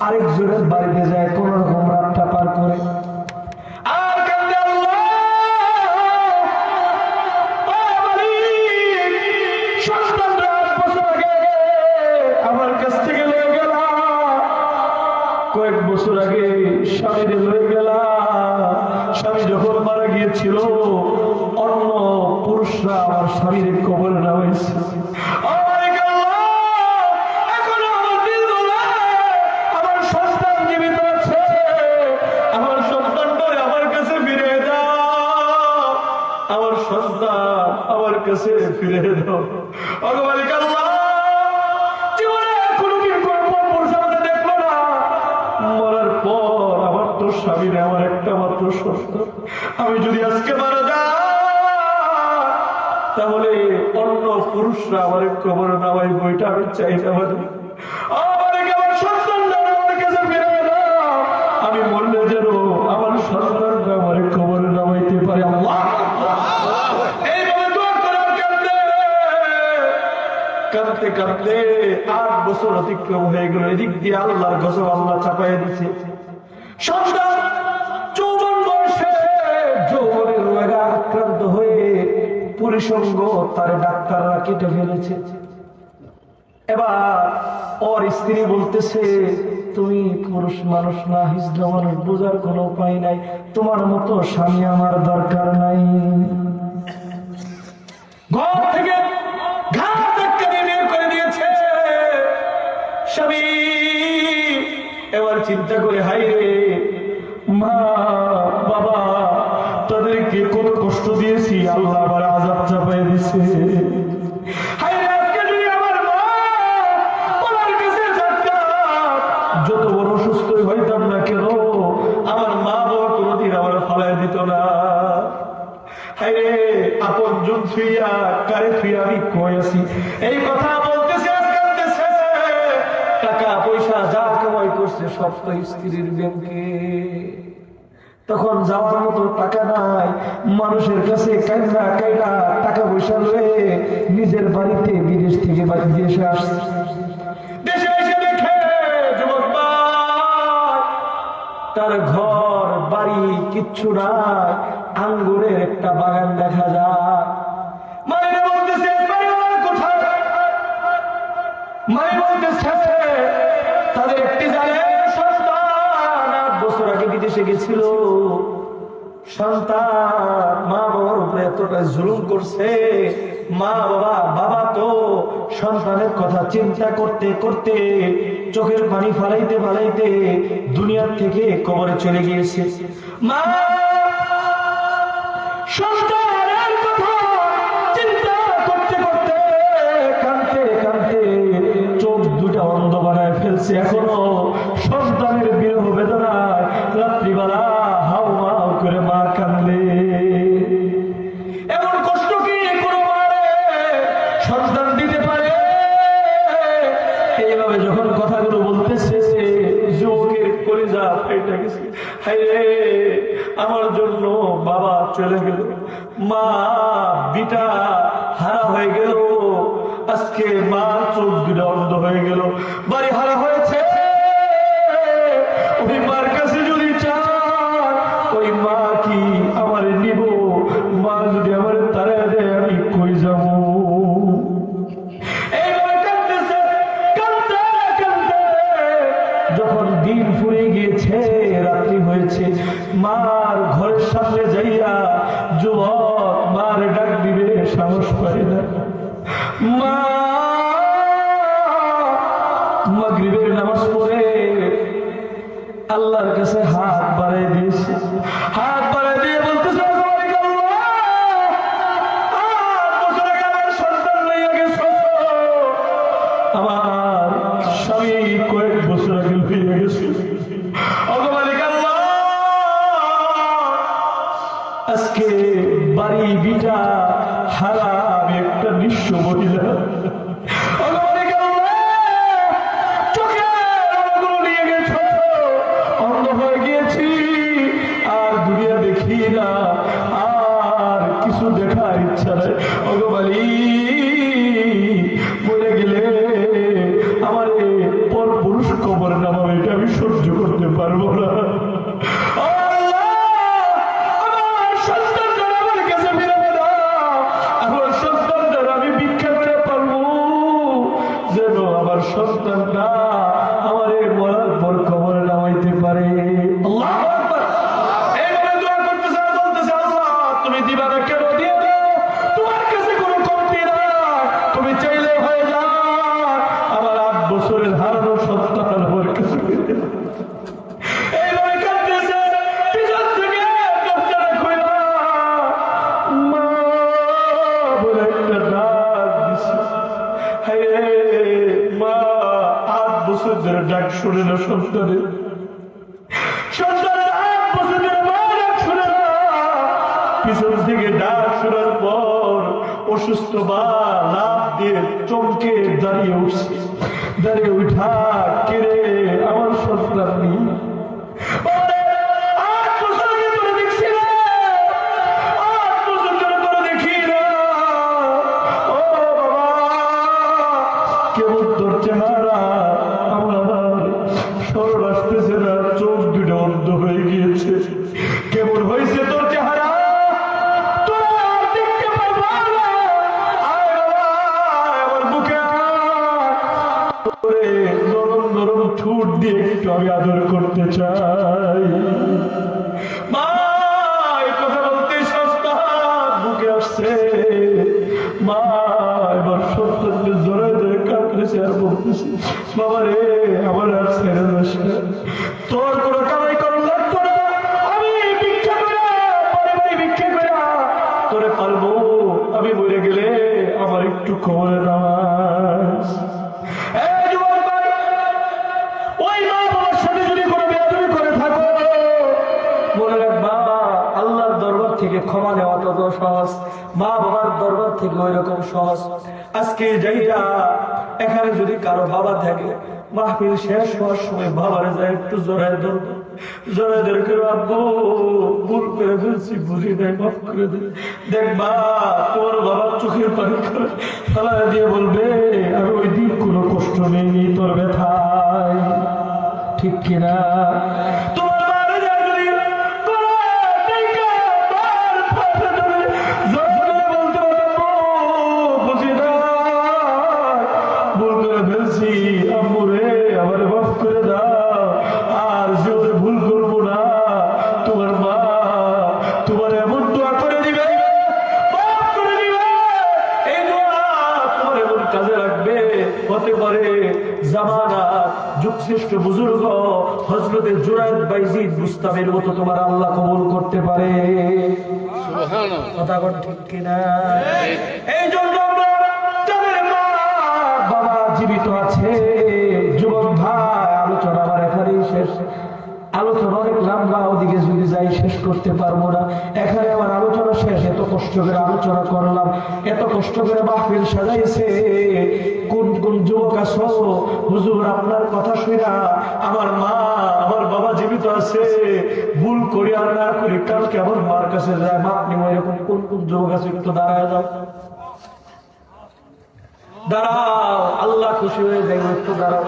আরেকজনের বাড়িতে যায়, কোন রকম রাতটা পার করে। আর কান্দে, আল্লাহ সন্তানরা 8 বছর আগে আমার কাছ থেকে লয়ে গেল, কয়েক বছর আগে স্বামীরে লয়ে গেল। স্বামী যখন মারা গিয়েছিল, অন্য পুরুষরা আমার স্বামীর কবর না হয়েছে। এখন আমার দিল আমার কাছে ফিরে দাও। ওগো মালিক আল্লাহ, জীবনে কোনোদিন কোনো পরপুরুষ আমাকে দেখলো না, মরার পর আমার তো স্বামী নেই, আমার একটা মাত্র সন্তান। আমি যদি আজকে মারা যাই তাহলে অন্য পুরুষরা আমার কবর নামাই বইটা আমি চাই না। আমার সন্তানটা আমার কাছে ফিরে দাও। আমি মরলে যেন আমার সন্তানটা আমার কবরে নামাইতে পারে। আল্লাহ এইভাবে দোয়া করে কাঁদতে কাঁদতে 8 বছর অতিক্রম হয়ে গেল। এদিক দিয়ে আল্লাহর গজব আল্লাহ চাপাইয়া দিচ্ছে। সন্তান যৌবন বয়সে যৌবনের রোগে আক্রান্ত হয়ে পরিসঙ্গ তার ডাক্তাররা কেটে ফেলেছে। এবার ওর স্ত্রী বলতেছে, তুমি পুরুষ মানুষ না, হিজড়া মানুষ, বোঝার কোনো উপায় নাই, তোমার মতো স্বামী আমার দরকার নাই। ঘর থেকে ঘাট ধাক্কা দিয়ে বের করে দিয়েছে স্বামী। এবার চিন্তা করে, হাই রে মা বাবা, তাদেরকে কত কষ্ট দিয়েছি, আল্লাহ আবার আযাব চাপাই দিছে। যত বড় সুস্থই হইতাম না কেন, আমার মা বাবা কোনদিন আমার ফালাই দিত না। হায়রে আপন জন থুইয়া কারে থুইয়া আমি কই আছি, এই কথা বলতেছে। টাকা পয়সা যা কামাই করছে সব তো স্ত্রীর ব্যাংকে। তখন যাওয়ার মতো টাকা নাই, মানুষের কাছে কাইনা কাইনা টাকা পয়সা লয়ে নিজের বাড়িতে বিদেশ থেকে দেশে আসছে। দেশে এসে দেখে যুবক তার ঘর বাড়ি কিচ্ছু নাই, আঙ্গুরের একটা বাগান দেখা যায়। মায়েরা বলতেছে, কোথায়? মায়ের বলতেছে তাদের একটি জানে সন্তান 8 বছর আগে বিদেশে গেছিল। সন্তান মা বাবার উপরে এতটা জুলুম করছে, মা বাবা তো সন্তানের কথা চিন্তা করতে করতে চোখের পানি ফালাইতে ফালাইতে দুনিয়ার থেকে কবরে চলে গিয়েছে। মা সন্তানের কথা চিন্তা করতে করতে কাঁদতে কাঁদতে চোখ দুটা অন্ধ বানায় ফেলছে। এখনো সন্তানের বিরহ বেদনায় রাত্রিবেলা হাউ মাউ করে মা কাঁদলে। এমন কষ্ট কি কোনো মারে সন্তান দিতে পারে? এইভাবে যখন কথাগুলো বলতেছে যুবকের কলিজা ফেটে গেছে। হায়রে আমার জন্য বাবা চলে গেল, মা বিটা হারা হয়ে গেল, আজকে মা চোখ দুটো অন্ধ হয়ে গেল, বাড়ি হারা হয়েছে। ওই মার কাছে যদি চান, ওই মা কি আমার নিব? মা যদি আমার তারা দেয় আমি কই যাব? যখন দিন ফুরে গিয়েছে, রাত্রি হয়েছে, মার ঘরের সামনে যাইয়া যুবক মার ডাক দিবে সাহস পায় না। মা মাগরিবের নামাজ পড়ে আল্লাহর কাছে হাত বাড়াই দিয়েছে। হাত বাড়াই দিয়ে বলতেছে, আমার স্বামী কয়েক বছর আগে হয়ে গেছে। আজকে বাড়ি বিটা হারা আমি একটা নিঃস্ব মহিলা। নিয়ে গেছ, অন্ধ হয়ে গিয়েছি, আর দুনিয়া দেখি না, আর কিছু দেখার ইচ্ছা নাই। অগবালি বলে গেলে আমার পর পুরুষ কবর নামাবে, এটা আমি সহ্য করতে পারবো না। সন্তানটা আমার মরার পর কবরে নামাইতে পারে। আল্লাহু আকবার। এইভাবে দোয়া করতেছে, বলতেছে, আল্লাহ তুমি দিবা না কেন? দিয়ে দাও, তোমার কাছে কোনো কমতি না, তুমি চাই ডাক শুনে না সন্তানের, সন্তানের 8 বছরের মা ডাক শুনে না। পিছন থেকে ডাক শোনার পর অসুস্থ মা লাফ দিয়ে চমকে দাঁড়িয়ে উঠছে। দাঁড়িয়ে উঠা, কেড়ে আমার সন্তান নেই। কেমন তোর চেহারা, আমার স্মরণ আসতেছে না, চোখ দুটো অন্ধ হয়ে গিয়েছে। কেমন হয়েছে তোর চেহারা, আমার বুকে নরম নরম ঠোঁট দিয়ে একটু আমি আদর করতে চাই। মা কথা বলতে সস্তা বুকে আসছে। মা এবার সন্তানকে জোরে ধরে কাঁদতেছে আর বলতেছে, বাবা রে আমার আর ছেড়ে যাস না, তোর কোনো কামাই করার লাগতো না, আমি ভিক্ষা করে পরে ভিক্ষা করে তোরে পারবো। আমি মরে গেলে আমার একটু খবরে নামাজ। ওই মা বাবার সাথে যদি কোনো বেয়াদবি করে থাকো, মনে রাখবা আল্লাহর দরবার থেকে ক্ষমা নেওয়া তত সহজ, মা বাবার দরবার থেকে ওই রকম সহজ। আজকে যাইয়া এখানে যদি কারো বাবা থাকে, মাহফিল শেষ হওয়ার সময় বাবারে যায় একটু জড়ায় ধরবো, জড়ায় ধরে করে আব্বু ভুল করে ফেলছি, বুঝি নাই, মাফ করে দে। দেখবা তোমার বাবার চোখের পানি ফেলা দিয়ে বলবে, আর ওই দিন কোনো কষ্ট নেই তোর ব্যথায়, ঠিক কিনা? তোমার বাবা যদি যুগশ্রেষ্ঠ বুজুর্গ হযরতে জুনায়েদ বাইজিদ বুস্তামের মতো তোমার আল্লাহ কবুল করতে পারে। সুবহানাল্লাহ, কথা কোন ঠিক কিনা? এই জন্য আমরা যাদের মা বাবা জীবিত আছে, যুবক ভাই, আলোচনা আমার এখানেই শেষ। আলোচনা অনেক লম্বা, ওদিকে যদি যাই শেষ করতে পারবো না। এখানে আমার আলোচনা শেষ। এত কষ্ট করে আলোচনা করলাম, এত কষ্ট করে মাহফিল সাজাইছে। কোন কোন যুবক আছো, হুজুর আপনার কথা শুনা আমার মা আমার বাবা জীবিত আছে, ভুল করি আর না করি কালকে আমার মার কাছে যায়, মাপ নিব, এরকম কোন কোন যুবক আছে একটু দাঁড়ায় যাও, দাঁড়াও, আল্লাহ খুশি হয়ে যাই, একটু দাঁড়াও।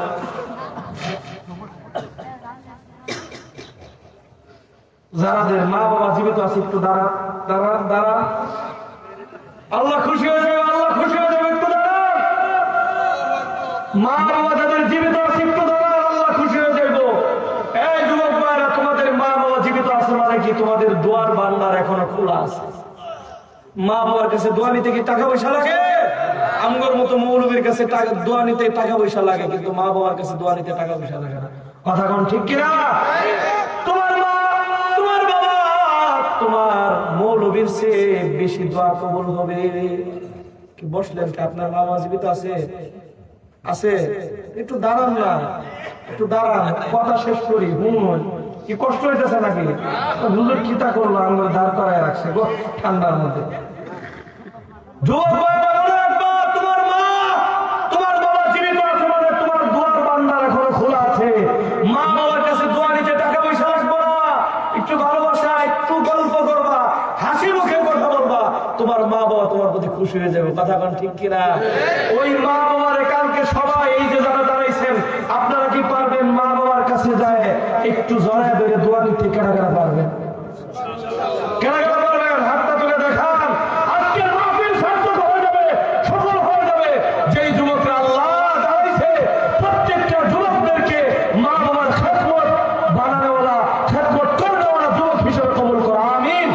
যাদের মা বাবা জীবিত আছে একটু দাঁড়া দাঁড়া দাঁড়া, আল্লাহ খুশি হয়ে যাবে, আল্লাহ খুশি হয়ে যাবে, একটু দাঁড়া। মা বাবা যাদের জীবিত আছে একটু দাঁড়া, আল্লাহ খুশি হয়ে যাইব। এই যুবক ভাইরা, তোমাদের মা বাবা জীবিত আছে মানে কি তোমাদের দোয়ার ভান্ডার এখনো খোলা আছে। মা বাবার কাছে দোয়া নিতে কি টাকা পয়সা লাগে? আমগর মতো মৌলবীর কাছে দোয়া নিতে টাকা পয়সা লাগে, কিন্তু মা বাবার কাছে দোয়া নিতে টাকা পয়সা লাগে না। কথা কোন ঠিক কিনা? তোমার মা তোমার বাবা তোমার মৌলবীর চেয়ে বেশি দোয়া কবুল হবে। কি বসলেন কি? আপনার মা বাবা জীবিত আছে? আছে? একটু দাঁড়ান না, একটু দাঁড়ান, কথা শেষ করি। কি কষ্ট হইতেছে নাকি? হুজুর কিতা করলো, আমরা দাঁড় করায় রাখছে গো ঠান্ডার মধ্যে। যুবক তোমার মা তোমার বাবা জীবিত আছে মানে তোমার দোয়ার ভান্ডার এখনো খোলা আছে। মা বাবার কাছে দোয়া নিতে টাকা পয়সা আসবো না, একটু ভালোবাসা, একটু গল্প করবা, হাসি মুখে কথা বলবা, তোমার মা বাবা তোমার প্রতি খুশি হয়ে যাবে। কথা কোন ঠিক কিনা? ওই মা বাবার কালকে সবাই এই যে যারা দাঁড়াইছেন, আপনারা কি পারবেন মা বাবার কাছে যায় একটু জড়ায় ধরে দোয়া নিতে? কেনা কেনা পারবেন? কেনা কেনা পারবেন? হাতটা তুলে দেখান। আজকে মাহফিল সার্থক হয়ে যাবে, সফল হয়ে যাবে। যেই যুবকরা আল্লাহ দাঁড়াইছে, প্রত্যেকটা যুবকদেরকে মা বাবার খেদমত বানানোওয়ালা, খেদমত করানোওয়ালা যুবক হিসেবে কবুল করো। আমিন।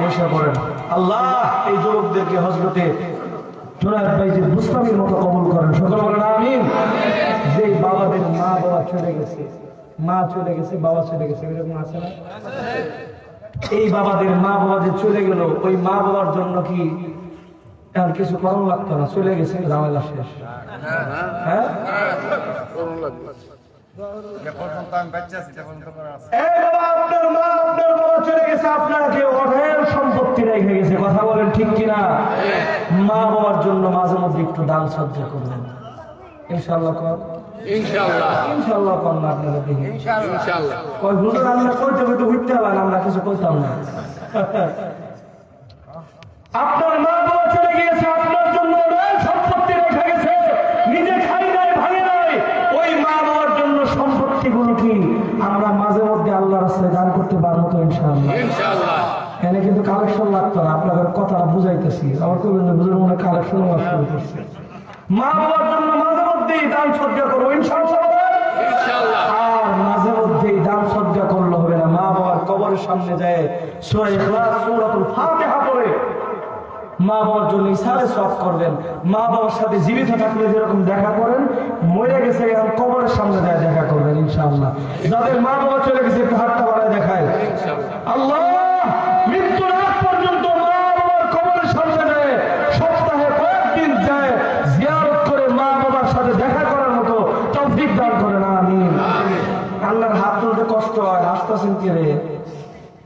বসে পড়েন। আল্লাহ এই যুবকদেরকে হযরতে জুনায়েদ বাইজিদ বুস্তামির মতো কবুল করেন। সকলে বলেন আমিন। যেই বাবাদের মা বাবা চলে গেছে, মা চলে গেছে, বাবা চলে গেছে, এরকম আছে না? এই বাবাদের মা বাবা যে চলে গেল, ওই মা বাবার জন্য কি আর কিছু করণ লাগতো না? চলে গেছে, ঝামেলা শেষ। হ্যাঁ, আপনার মা আপনার বাবা চলে গেছে, আপনাকে অঢেল সম্পত্তি রেখে গেছে, কথা বলেন ঠিক কিনা? মা বাবার জন্য মাঝে মধ্যে একটু দান সজ্জা করবেন, ইনশাআল্লাহ কর, ইনশাআল্লাহ কর না আপনারা দেখে, কই হুজুর আমরা কইতে কইতে উঠতে হবে না, আমরা কিছু কইতাম না। আপনার মা বাবা চলে গিয়েছে, আপনার জন্য অঢেল সম্পত্তি রেখে গেছে, নিজে খাই নাই ভাঙে নাই, ওই মা বাবার জন্য সম্পত্তিগুলো কি আমরা মাঝে মধ্যে আল্লাহর রাস্তায় দান করতে পারবো তো? ইনশাআল্লাহ। এখানে কিন্তু কালেকশন লাগতো না, আপনাদের কথাটা বুঝাইতেছি, আমার কইবেন যে বুঝুন মনে কালেকশন শুরু করছে। মা বাবার জন্য মাঝে মধ্যেই দান সজ্জা করবো ইনশাআল্লাহ। আর মাঝে মধ্যেই দান সজ্জা করলে হবে না, মা বাবার কবরের সামনে যায় সূরা ইখলাস সূরাতুল ফাতিহা পড়ে মা বাবার জন্য ইসারে সওয়াব করবেন। মা বাবার সাথে জীবিত থাকলে যেরকম দেখা করেন, মরে গেছে এখন কবরের সামনে যায় দেখা করবেন ইনশাআল্লাহ। যাদের মা বাবা চলে গেছে একটু হাতটা বাড়ায় দেখায় আল্লাহ, মৃত্যুর আগ পর্যন্ত মা বাবার কবরের সামনে যায়, সপ্তাহে কয়েকদিন যায় জিয়ারত করে মা বাবার সাথে দেখা করার মতো তৌফিক দান করেন, আমিন। আল্লাহর হাত তুলতে কষ্ট হয়, হাসতেছেন কি রে?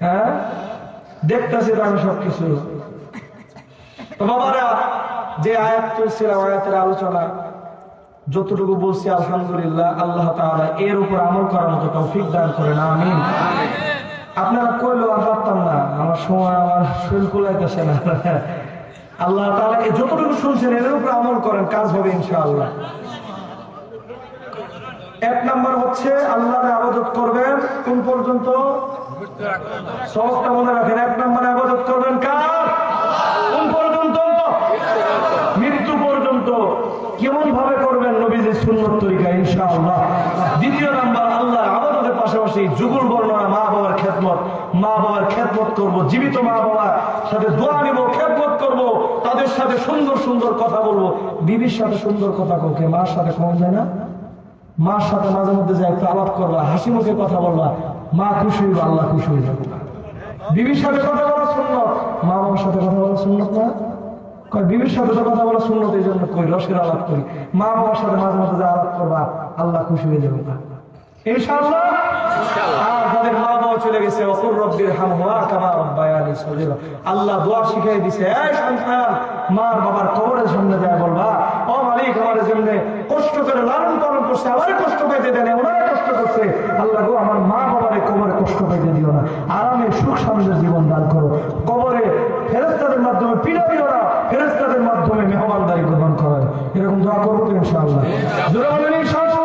হ্যাঁ, দেখতেছি আমি সবকিছু। তো বাবারা, যে আয়াত চলছিলাম, আয়াতের আলোচনা যতটুকু বলছি আলহামদুলিল্লাহ, আল্লাহ তাআলা এর উপর আমল করার মতো তৌফিক দান করেন, আমিন। আপনারা কইলেও আর পারতাম না, আমার সময় আমার শরীর কুলাইতেছে না। আল্লাহ তাআলা যতটুকু শুনছেন এর উপর আমল করেন, কাজ হবে ইনশাআল্লাহ। এক নাম্বার হচ্ছে আল্লাহর ইবাদত করবেন কোন পর্যন্ত? সবটা মনে রাখেন, এক নাম্বার ইবাদত করবেন কার? কোন পর্যন্ত? মৃত্যু পর্যন্ত। কেমন ভাবে করবেন? নবীজির সুন্নত তরিকা ইনশাআল্লাহ। দ্বিতীয় নাম্বার, আল্লাহর ইবাদতের পাশাপাশি যুগল বর্ণনা, মা বাবার খেদমত, মা বাবার খেদমত করব, জীবিত মা বাবার সাথে দোয়া নিব, খেদমত করব, তাদের সাথে সুন্দর সুন্দর কথা বলবো। বিবির সাথে সুন্দর কথা কাউকে মার সাথে কম যায় না? মার সাথে মাঝে মধ্যে যায় একটু আলাপ করবা, হাসি মুখে কথা বলবা, মা খুশি হইবা, আল্লাহ খুশি হয়ে যাবে। বিবির সাথে কথা বলা সুন্নত, মা বাবার সাথে কথা বলা সুন্নত না? কয় বিবির সাথে তো কথা বলা সুন্নত, এই জন্য কই রসের আলাপ করি। মা বাবার সাথে মাঝে মধ্যে যে আলাপ করবা, আল্লাহ খুশি হয়ে যাবে ইনশাআল্লাহ। আর যাদের মা বাবা চলে গেছে, ওকুর রব্বির হামহুমা কামা রাব্বায়ানি সগীরা, আল্লাহ দোয়া শিখিয়ে দিছে, এই সন্তান মার বাবার কবরের সামনে যায় বলবা, ও মালিক আমার জন্য কষ্ট করে লালন পালন করছে, আমার কষ্ট পাইতে দেন, ওনারা কষ্ট করছে, আল্লাহ গো আমার মা বাবার কবরে কষ্ট পাইতে দিও না, আরামে সুখ শান্তির জীবন দান করো, কবরে ফেরেশতাদের মাধ্যমে পীড়া দিও না, ফেরেশতাদের মাধ্যমে মেহমানদারি গ্রহণ করো। এরকম দোয়া করবো তো ইনশাআল্লাহ, জোরে বলেন ইনশাআল্লাহ।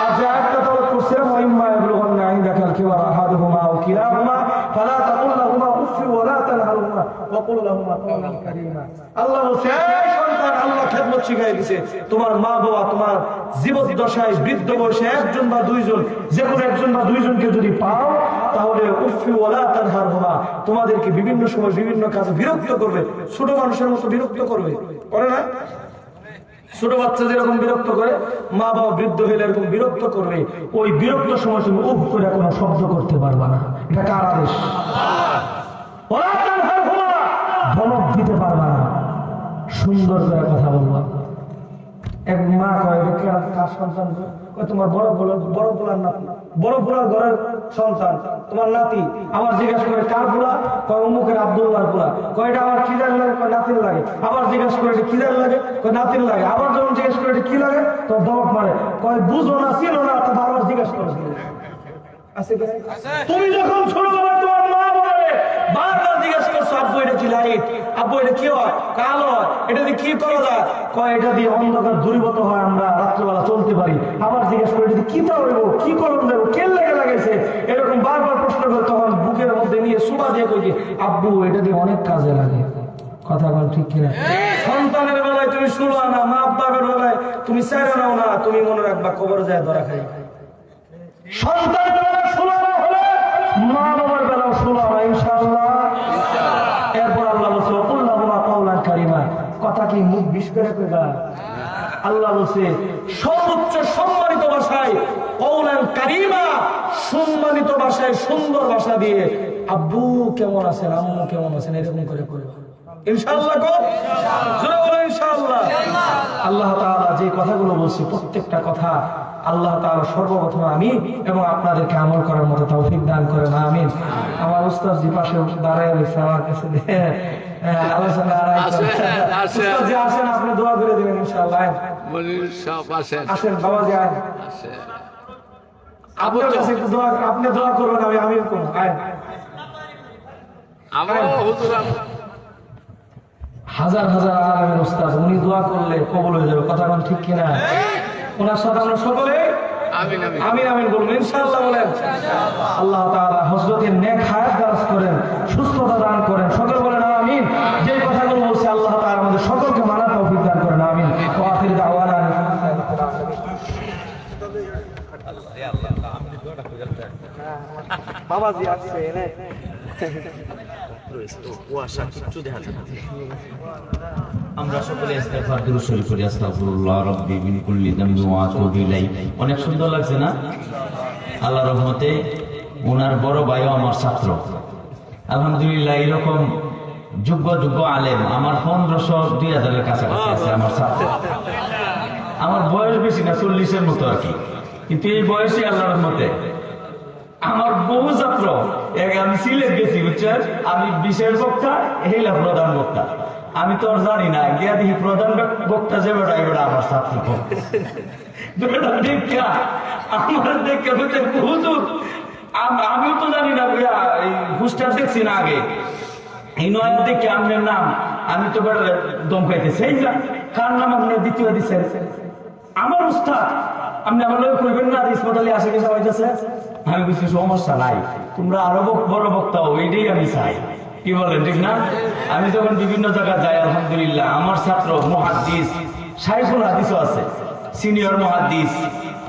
আর যে আয়াতটা তলব করছিলাম, ওয়াইম্মা ইয়াবলুগান্না ইনদাকাল কিবারা আহাদুহুমা আও কিলাহুমা ফালা তাকুল লাহুমা উফ ওয়ালা তানহারহুমা ওয়া কুল লাহুমা কাওলান কারীমা। আল্লাহ বলছে, এই সন্তান, আল্লাহ খেদমত শিখাই দিয়েছে, তোমার মা বাবা তোমার জীবদ্দশায় বৃদ্ধ বয়সে একজন বা দুইজন, যে কোনো একজন বা দুইজনকে যদি পাও, তাহলে উফ ওয়ালা তানহারহুমা, তোমাদেরকে বিভিন্ন সময় বিভিন্ন কাজে বিরক্ত করবে, ছোট মানুষের মতো বিরক্ত করবে, করে না? ছোট বাচ্চা যেরকম বিরক্ত করে, মা বাবা বৃদ্ধ হলে এরকম বিরক্ত করবে। ওই বিরক্ত সময় তুমি উফ করে কোনো শব্দ করতে পারবা না, এটা কার আদেশ? ধমক দিতে পারবা না, সুন্দর করে কথা বলবা। এক মা কয়, কার সন্তান? তোমার বড় পোলার নাতি, বড় পোলার ঘরের সন্তান, তোমার নাতি। আবার জিজ্ঞাসা করে কার পোলা? কয় অমুকের আব্দুল্লাহর পোলা। কয় এটা আমার কি লাগে? কয় নাতির লাগে। আবার জিজ্ঞাসা করে এটা কি লাগে? কয় নাতির লাগে। আবার যখন জিজ্ঞাসা করে এটা কি লাগে, তো দমক মারে, কয় বুঝো না, ছিল না, তা বারবার জিজ্ঞাসা করে। তুমি যখন ছোটবেলায় তোমার মা বলে বারবার জিজ্ঞাসা করছো, আব্বু এটা কি লাইট, আব্বু এটা কি হয়, কালো হয়, এটা দিয়ে কি করা যায়? কয় এটা দিয়ে অন্ধকার দূরীভূত হয়, আমরা রাত্রেবেলা চলতে পারি। আবার জিজ্ঞাসা করে এটা কি হইব, কি করণ দেবো, কে লেগে লাগেছে, এরকম বারবার প্রশ্ন করে, তখন বুকের মধ্যে নিয়ে সুবা দিয়ে কই, আব্বু এটা দিয়ে অনেক কাজে লাগে। কথা বল ঠিক কিনা? সন্তানের বেলায় তুমি শুনো না, মা বাবার বেলায় তুমি চাইরা নাও না, তুমি মনে রাখবা কবরে যায় ধরা খাই। সন্তানের বেলায় শুনো না হলে মা বাবার বেলাও শুনো না ইনশাআল্লাহ। এরপর আল্লাহ বলছে, ওকুল লাহুমা কাওলান কারীমা, কথা কি মুখ বিষ করে কইবা? আল্লাহ বলছে সর্বোচ্চ সম্মানিত ভাষায় কাওলান কারীমা, সম্মানিত ভাষায় সুন্দর ভাষা দিয়ে আব্বু কেমন আছেন, আম্মু কেমন আছেন, এরকম করে কইবা ইনশাআল্লাহ। জোরে বলো ইনশাআল্লাহ। আল্লাহ তাআলা যে কথাগুলো বলছে প্রত্যেকটা কথা আল্লাহ তাআলা সর্বপ্রথম আমিন এবং আপনাদেরকে আমল করার মতো তৌফিক দান করেন আমিন। আমার উস্তাদ জি পাশে দাঁড়ায় রয়েছে আমার কাছে আলোচনা আসেন, আপনি দোয়া করে দেবেন ইনশাআল্লাহ। আসেন বাবাজি আপনার কাছে একটু দোয়া, আপনি দোয়া করবেন আমি আমিন করবো। হাজার হাজার আলেমের উস্তাদ, উনি দোয়া করলে কবুল হয়ে যাবে, কথা কোন ঠিক কিনা? ওনার সাথে আমরা সকলে আমিন আমিন বলুন ইনশাআল্লাহ বলেন। আল্লাহ তাআলা হযরতের নেক হায়াত দারাজ করেন, সুস্থতা দান করেন, সকলে বলেন আমিন। যে কথাগুলো বলছে আল্লাহ তাআলা আমাদের সকলকে মানার তৌফিক দান করেন আমিন। ওয়া আখিরু দাওয়ানা বাবাজি আসছে এনে আমরা সকলে ইস্তেগফার দুরূদ শরীফ পড়ি। আস্তাগফিরুল্লাহ রাব্বি মিন কুল্লি যামবি ওয়া আতুবু ইলাইহি। অনেক সুন্দর লাগছে না? আল্লাহর রহমতে ওনার বড় ভাইও আমার ছাত্র। আলহামদুলিল্লাহ এরকম যোগ্য আলেম আমার 1500-2000 এর কাছাকাছি আছে আমার ছাত্র। আমার বয়স বেশি না, 40-এর মতো আর কি, কিন্তু এই বয়সে আল্লাহর রহমতে আমার বহু ছাত্র। আমি সিলেট গেছি বুঝছেন, আমি বিশেষ বক্তা, হেলা প্রধান বক্তা। আমি তো আর জানি না, গিয়া দেখি প্রধান বক্তা যে বেটা এবার আমার ছাত্র দেখা আমার দেখে হইতে হুজুর আমিও তো জানি না ভাইয়া, এই হুস্টার দেখছি না আগে, এই নয় দেখে আপনার নাম আমি তো বেটা দম খাইতে সেই যা কার নাম আপনার দ্বিতীয় দিচ্ছেন আমার উস্তাদ, আপনি আমার লোক করবেন না ইসমাত আসে গেছে হইতেছে। আমি বুঝছি সমস্যা নাই, তোমরা আরো বড় বক্তা ওইটাই আমি চাই, কি বলেন ঠিক না? আমি যখন বিভিন্ন জায়গায় যাই আলহামদুলিল্লাহ আমার ছাত্র মুহাদ্দিস, শাইখুল হাদিসও আছে, সিনিয়র মুহাদ্দিস,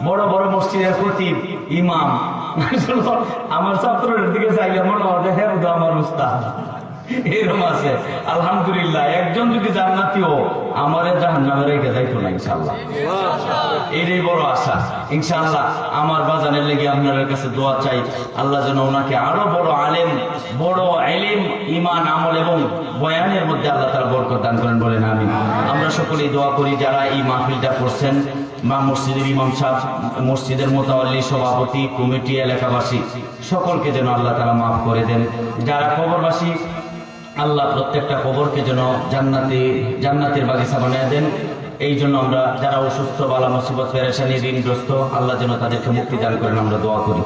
বড় বড় মসজিদের খতিব, ইমাম। আমার ছাত্রের দিকে চাইলে মনে হবে হ্যাঁ আমার উস্তাদ এরকম আছে আলহামদুলিল্লাহ। একজন যদি জান্নাতীও আমারে জাহান্নামে রেখে যাইতো না ইনশাআল্লাহ, এটাই বড় আশা ইনশাআল্লাহ। আমার বাজানের লেগে আপনার কাছে দোয়া চাই, আল্লাহ যেন ওনাকে আরো বড় আলেম, বড় ইলম, ঈমান, আমল এবং বয়ানের মধ্যে আল্লাহ তাআলা বরকত দান করেন বলেন আমিন। আমরা সকলেই দোয়া করি যারা এই মাহফিলটা করছেন, বা মসজিদের ইমাম সাহেব, মসজিদের মোতাওয়াল্লি, সভাপতি, কমিটি, এলাকাবাসী সকলকে যেন আল্লাহ তাআলা মাফ করে দেন। যারা কবরবাসী আল্লাহ প্রত্যেকটা কবরকে যেন জান্নাতের বাগিচা বানিয়ে দেন। এই জন্য আমরা যারা অসুস্থ, বালা মুসিবত, পেরেশানি, ঋণগ্রস্ত, আল্লাহ যেন তাদেরকে মুক্তি দান করেন আমরা দোয়া করি।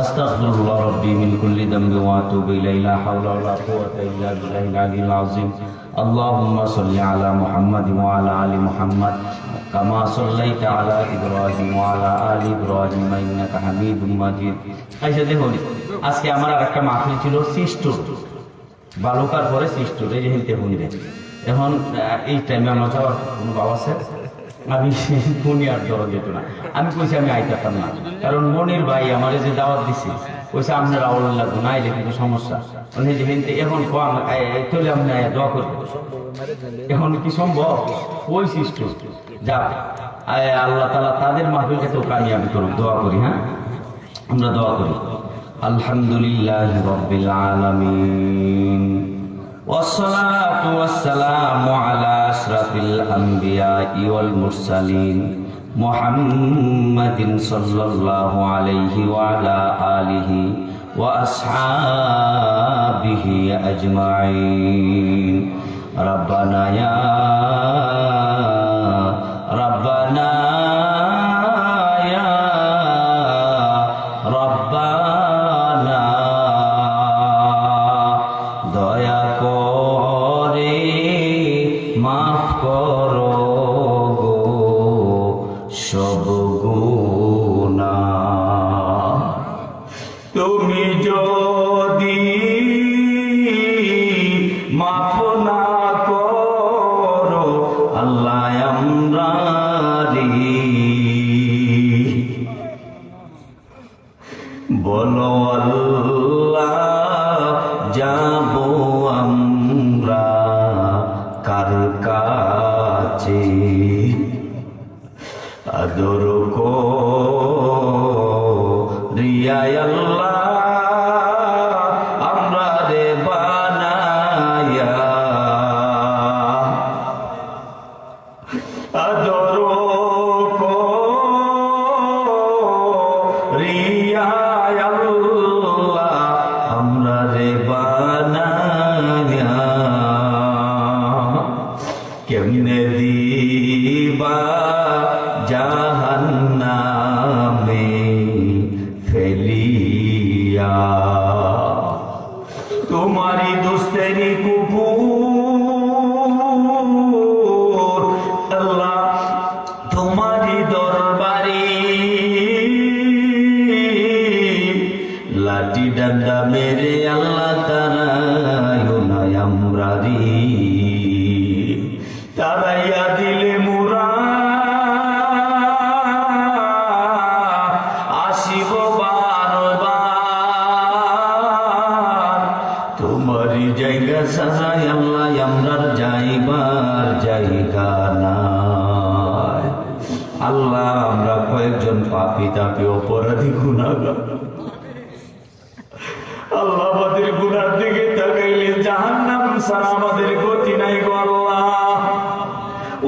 আস্তাগফিরুল্লাহ রাব্বি মিন কুল্লি যামবি ওয়া আতুবু ইলাইহি, লা হাওলা ওয়ালা কুওয়াতা ইল্লা বিল্লাহিল আলিয়্যিল আযীম। আল্লাহুম্মা সাল্লি আলা মুহাম্মাদ ওয়া আলা আলি মুহাম্মাদ কামা সাল্লাইতা আলা ইব্রাহিম ওয়া আলা আলি ইব্রাহিম ইন্নাকা হামিদুম মাজিদ। আচ্ছা দেখুন, আজকে আমার আরেকটা মাহফিল ছিল সিস্টুর, বালুকার পরে সিস্টুর, এই যে হিলতে হুনিরে। এখন এই টাইমে আমার যাওয়ার কোনো বাবা আছে, আমি ফোনই আর জড়ো যেত না। আমি কইছি আমি আইতাম না, কারণ মনির ভাই আমার যে দাওয়াত দিছি কইছে আপনার আওয়াল লাগবো না, আইলে কিন্তু সমস্যা। এখন চলে আপনি দোয়া করবেন, এখন কি সম্ভব? ওই সিস্টুর যা আল্লাহ তাআলা তাদের মাহফিলকে তো কামিয়াবি করুক, দোয়া করি। হ্যাঁ, আমরা দোয়া করি। আলহামদুলিল্লাহি রাব্বিল আলামিন والصلاة والسلام على أشرف الأنبياء والمرسلين محمد صلى الله عليه وعلى آله وأصحابه أجمعين ربنا يا ربنا তুমি যদি মাফ না করো আল্লাহ আমরারি, বলো আল্লাহ যাব আমরা কার কাছে, আদর করিয়া আল্লাহ আমরা রে বানায়া, আদর কেমনে দিবা জাহান্নামে ফেলিয়া, তোমারি দোস্তেরি কুকুর আল্লাহ তোমারি দরবারে লাঠি ডান্ডা মেরে আল্লাহ তারায়ও নাই আমরারি, তারাইয়া দিলে মোরা আসিব বারবার, তোমারই জায়গা সাজাই আল্লাহ আমরার যাইবার জায়গা নাই। আল্লাহ আমরা কয়েকজন পাপী তাপী অপরাধী গুনাহগার, আল্লাহ আমাদের গুনার দিকে তাকাইলে জাহান্নাম ছাড়া আমাদের গতি নাই গো আল্লাহ।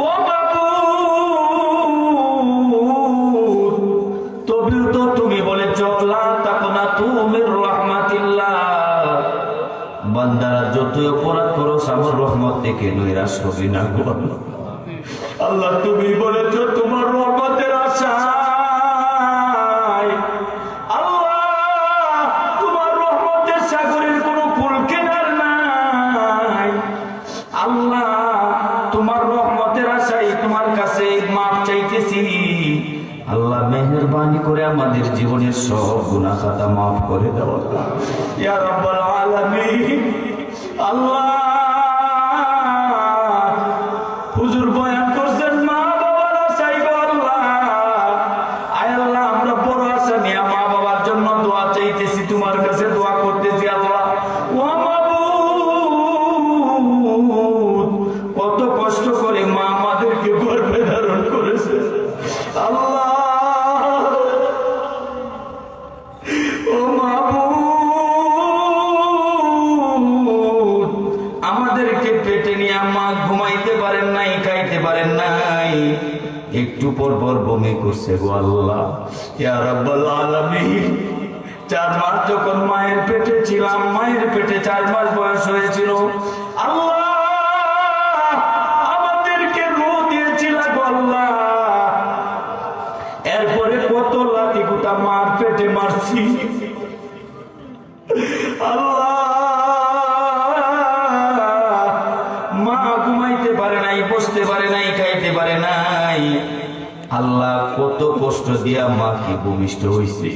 ও বাবু তবে তো তুমি বলেছ লা তাকুনা তুমির রাহমাতিল্লাহ, বান্দারা যতই অপরাধ করো আমার রহমত থেকে নৈরাশ হবি না গো আল্লাহ। তুমি বলেছ তোমার রহমতের আশা সাগরের কোনো ফুল কেনার নাই আল্লাহ, তোমার রহমতের আশায় তোমার কাছে মাপ চাইতেছি আল্লাহ। মেহেরবানি করে আমাদের জীবনের সব গুনাহ খাতা মাফ করে দাও ইয়া রাব্বাল আলামিন। আল্লাহ হুজুর বয়ান করছেন মা বাবার আশাই গো আল্লাহ, আয় আল্লাহ আমরা বড় আশা নিয়ে মা বাবার জন্য দোয়া চাইতেছি, তোমার কাছে দোয়া করতেছি আল্লাহ। ও মাবুদ কত কষ্ট করে মা আমাদেরকে গর্ভে ধারণ করেছে আল্লাহ। ও মাবুদ আমাদেরকে পেটে নিয়ে মা ঘুমাইতে পারেন নাই, খাইতে পারেন নাই, একটু পর পর বমি করছে গো আল্লাহ। ইয়া রাব্বাল আলামিন 4 মাস যখন মায়ের পেটে ছিলাম, মায়ের পেটে 4 মাস বয়স হয়েছিল আল্লাহ, আমাদেরকে রূহ দিয়েছিল গো আল্লাহ। এরপরে কত লাথি গুতা মার পেটে মারছি আল্লাহ। মা ঘুমাইতে পারে নাই, বসতে পারে নাই, খাইতে পারে নাই আল্লাহ, কত কষ্ট দিয়া মা কি ভূমিষ্ঠ হয়েছে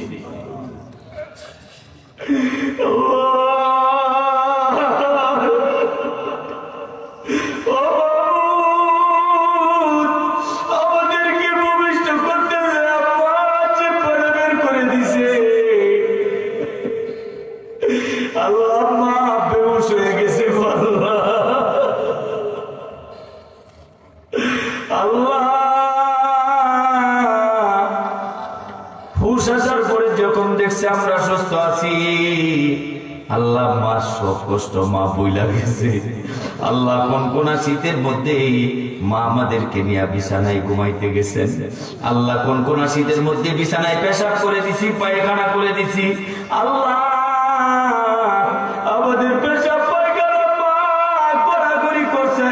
আমাদেরকে ভূমিষ্ঠ করতে বের করে দিছে আল্লাহ। মা বেহুশ হয়ে গেছে আল্লাহ। আল্লাহ হুশ আসার পরে যখন দেখছে আমরা সুস্থ আছি আল্লাহ, মা সব কষ্ট মা বইলা গেছে আল্লাহ। কোন শীতের মধ্যে মা আমাদেরকে নিয়ে বিছানায় ঘুমাইতে গেছেন আল্লাহ, কোন শীতের মধ্যে বিছানায় পেশাব করে দিছি, পায়খানা করে দিছি আল্লাহ। আমাদের পেশাব পায়খানা মা কড়াকড়ি করছে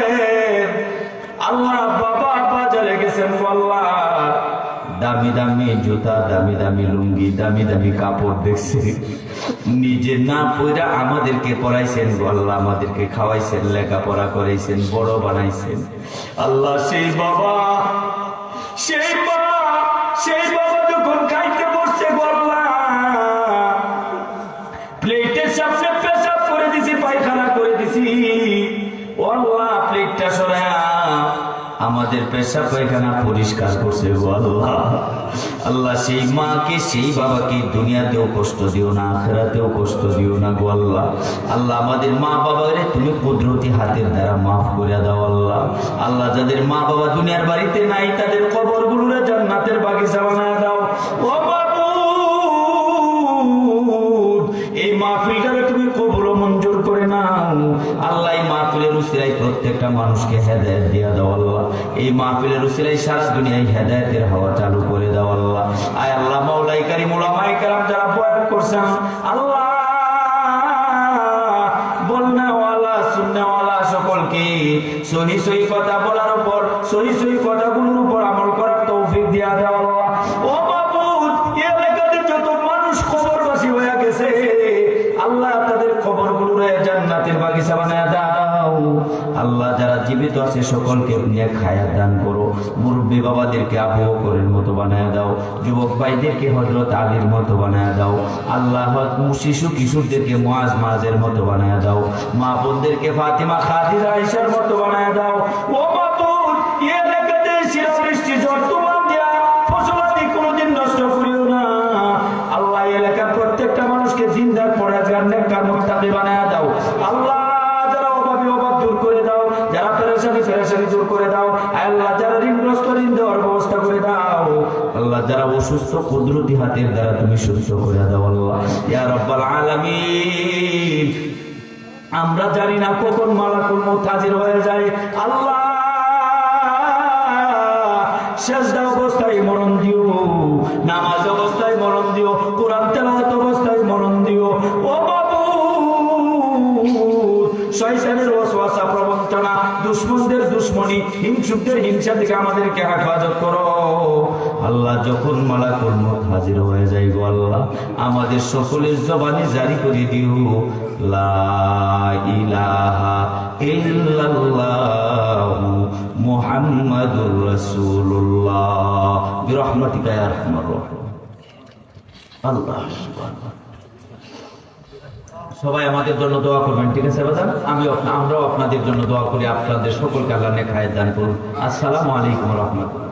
আল্লাহ। বাবা বাজারে গেছেন আল্লাহ, দামি দামি জুতা, দামি দামি লুঙ্গি, দামি দামি কাপড় দেখছে, নিজে না পয়রা আমাদেরকে পড়াইছেন আল্লাহ, আমাদেরকে খাওয়াইছেন, লেখাপড়া করাইছেন, বড় বানাইছেন আল্লাহ। সেই বাবা যখন খাইতে বসছে আল্লাহ, প্লেটের সামনে পেশাব করে দিছি, পায়খানা করে দিছি আল্লাহ। প্লেটটা সরায়া আমাদের পেশাব পায়খানা পরিষ্কার করছে গো আল্লাহ। আল্লাহ সেই মাকে, সেই বাবাকে দুনিয়াতেও কষ্ট দিও না, আখিরাতেও কষ্ট দিও না গো আল্লাহ। আল্লাহ আমাদের মা বাবারে তুমি কুদরতি হাতের দ্বারা মাফ করে দাও আল্লাহ। আল্লাহ যাদের মা বাবা দুনিয়ার বাড়িতে নাই তাদের কবরগুলোরে জান্নাতের বাগিচা বানায় দাও ও মাবুদ। এই মাহফিলটারে তুমি কবুল মঞ্জুর করে নাও আল্লাহ। এই মাহফিলের উসিলায় প্রত্যেকটা মানুষকে হেদায়েত দিয়া দাও আল্লাহ। এই মাহফিলের উসিলায় সারা দুনিয়ায় হেদায়েতের হাওয়া চালু করে দাও আল্লাহ। আয় আল্লাহ মাওলাই কারীম উলামায়ে কেরাম যারা বয়ান করছেন আল্লাহ, বন্যাওয়ালা সুন্নাওয়ালা সকলকে সহি সহি কথা বলার উপর সহি সহি কথাগুলোর উপর আমল করার তৌফিক দিয়া দাও আল্লাহ। ও মাবুদ, এই এলাকাতে যত মানুষ কবরবাসী হয়ে গেছে আল্লাহ, তাদের কবরগুলোরে জান্নাতের বাগিচা বানায় দাও আল্লাহ। যারা জীবিত আছে সকলকে নিয়ে খায়া দান করো। মুরব্বী বাবাদেরকে আবু বকরের মতো বানায় দাও, যুবক ভাইদেরকে হযরত আলীর মতো বানায় দাও আল্লাহ। শিশু কিশোরদেরকে মুআজ মাযের মতো বানায় দাও, মা বোনদেরকে ফাতিমা খাদিজা আয়েশার মতো বানায় দাও। ও মাবুদ, এই এলাকাতে শিলাবৃষ্টি ঝড় তুফান দিয়া ফসলাদি কোনোদিন নষ্ট করিও না আল্লাহ। এই এলাকার প্রত্যেকটা মানুষকে জিন্দার পরেজগার নেককার মুত্তাকি বানায় দাও আল্লাহ। যারা অভাবী অভাব দূর করে দাও, যারা পেরেশানি পেরেশানি দূর করে দাও আল্লাহ। যারা ঋণগ্রস্ত ঋণ দেওয়ার ব্যবস্থা করে দাও আল্লাহ। যারা অসুস্থ কুদরতি হাতের দ্বারা তুমি সুস্থ করে দাও আল্লাহ ইয়া রাব্বাল আলামিন। আমরা জানি না কখন মালাকুল মউত হাজির হয়ে যায় আল্লাহ। সেজদা অবস্থায় মরণ দিও, নামাজ অবস্থায় মরণ দিও, কোরআন তেলাওয়াত অবস্থায় মরণ দিও। ও বাবু, শয়তানের ওয়াসওয়াসা প্রবঞ্চনা, দুশমনদের দুশমনি, হিংসুকদের হিংসা থেকে আমাদেরকে হেফাজত করো আল্লাহ। যখন মালাকুল মউত হাজির হয়ে যায় গো আল্লাহ, আমাদের সকলের জবানে জারি করে দিও লা ইলাহা ইল্লাল্লাহু মুহাম্মাদুর রাসূলুল্লাহ বিরহমাতিকা ইয়া আরহামার রাহিম। আল্লাহ সবাই আমাদের জন্য দোয়া করবেন, ঠিক আছে বাজান? আমরাও আপনাদের জন্য দোয়া করি। আপনাদের সকলকে আল্লাহ নেক হায়াত দান করুন। আসসালামু আলাইকুম ওয়া রাহমাতুল্লাহ।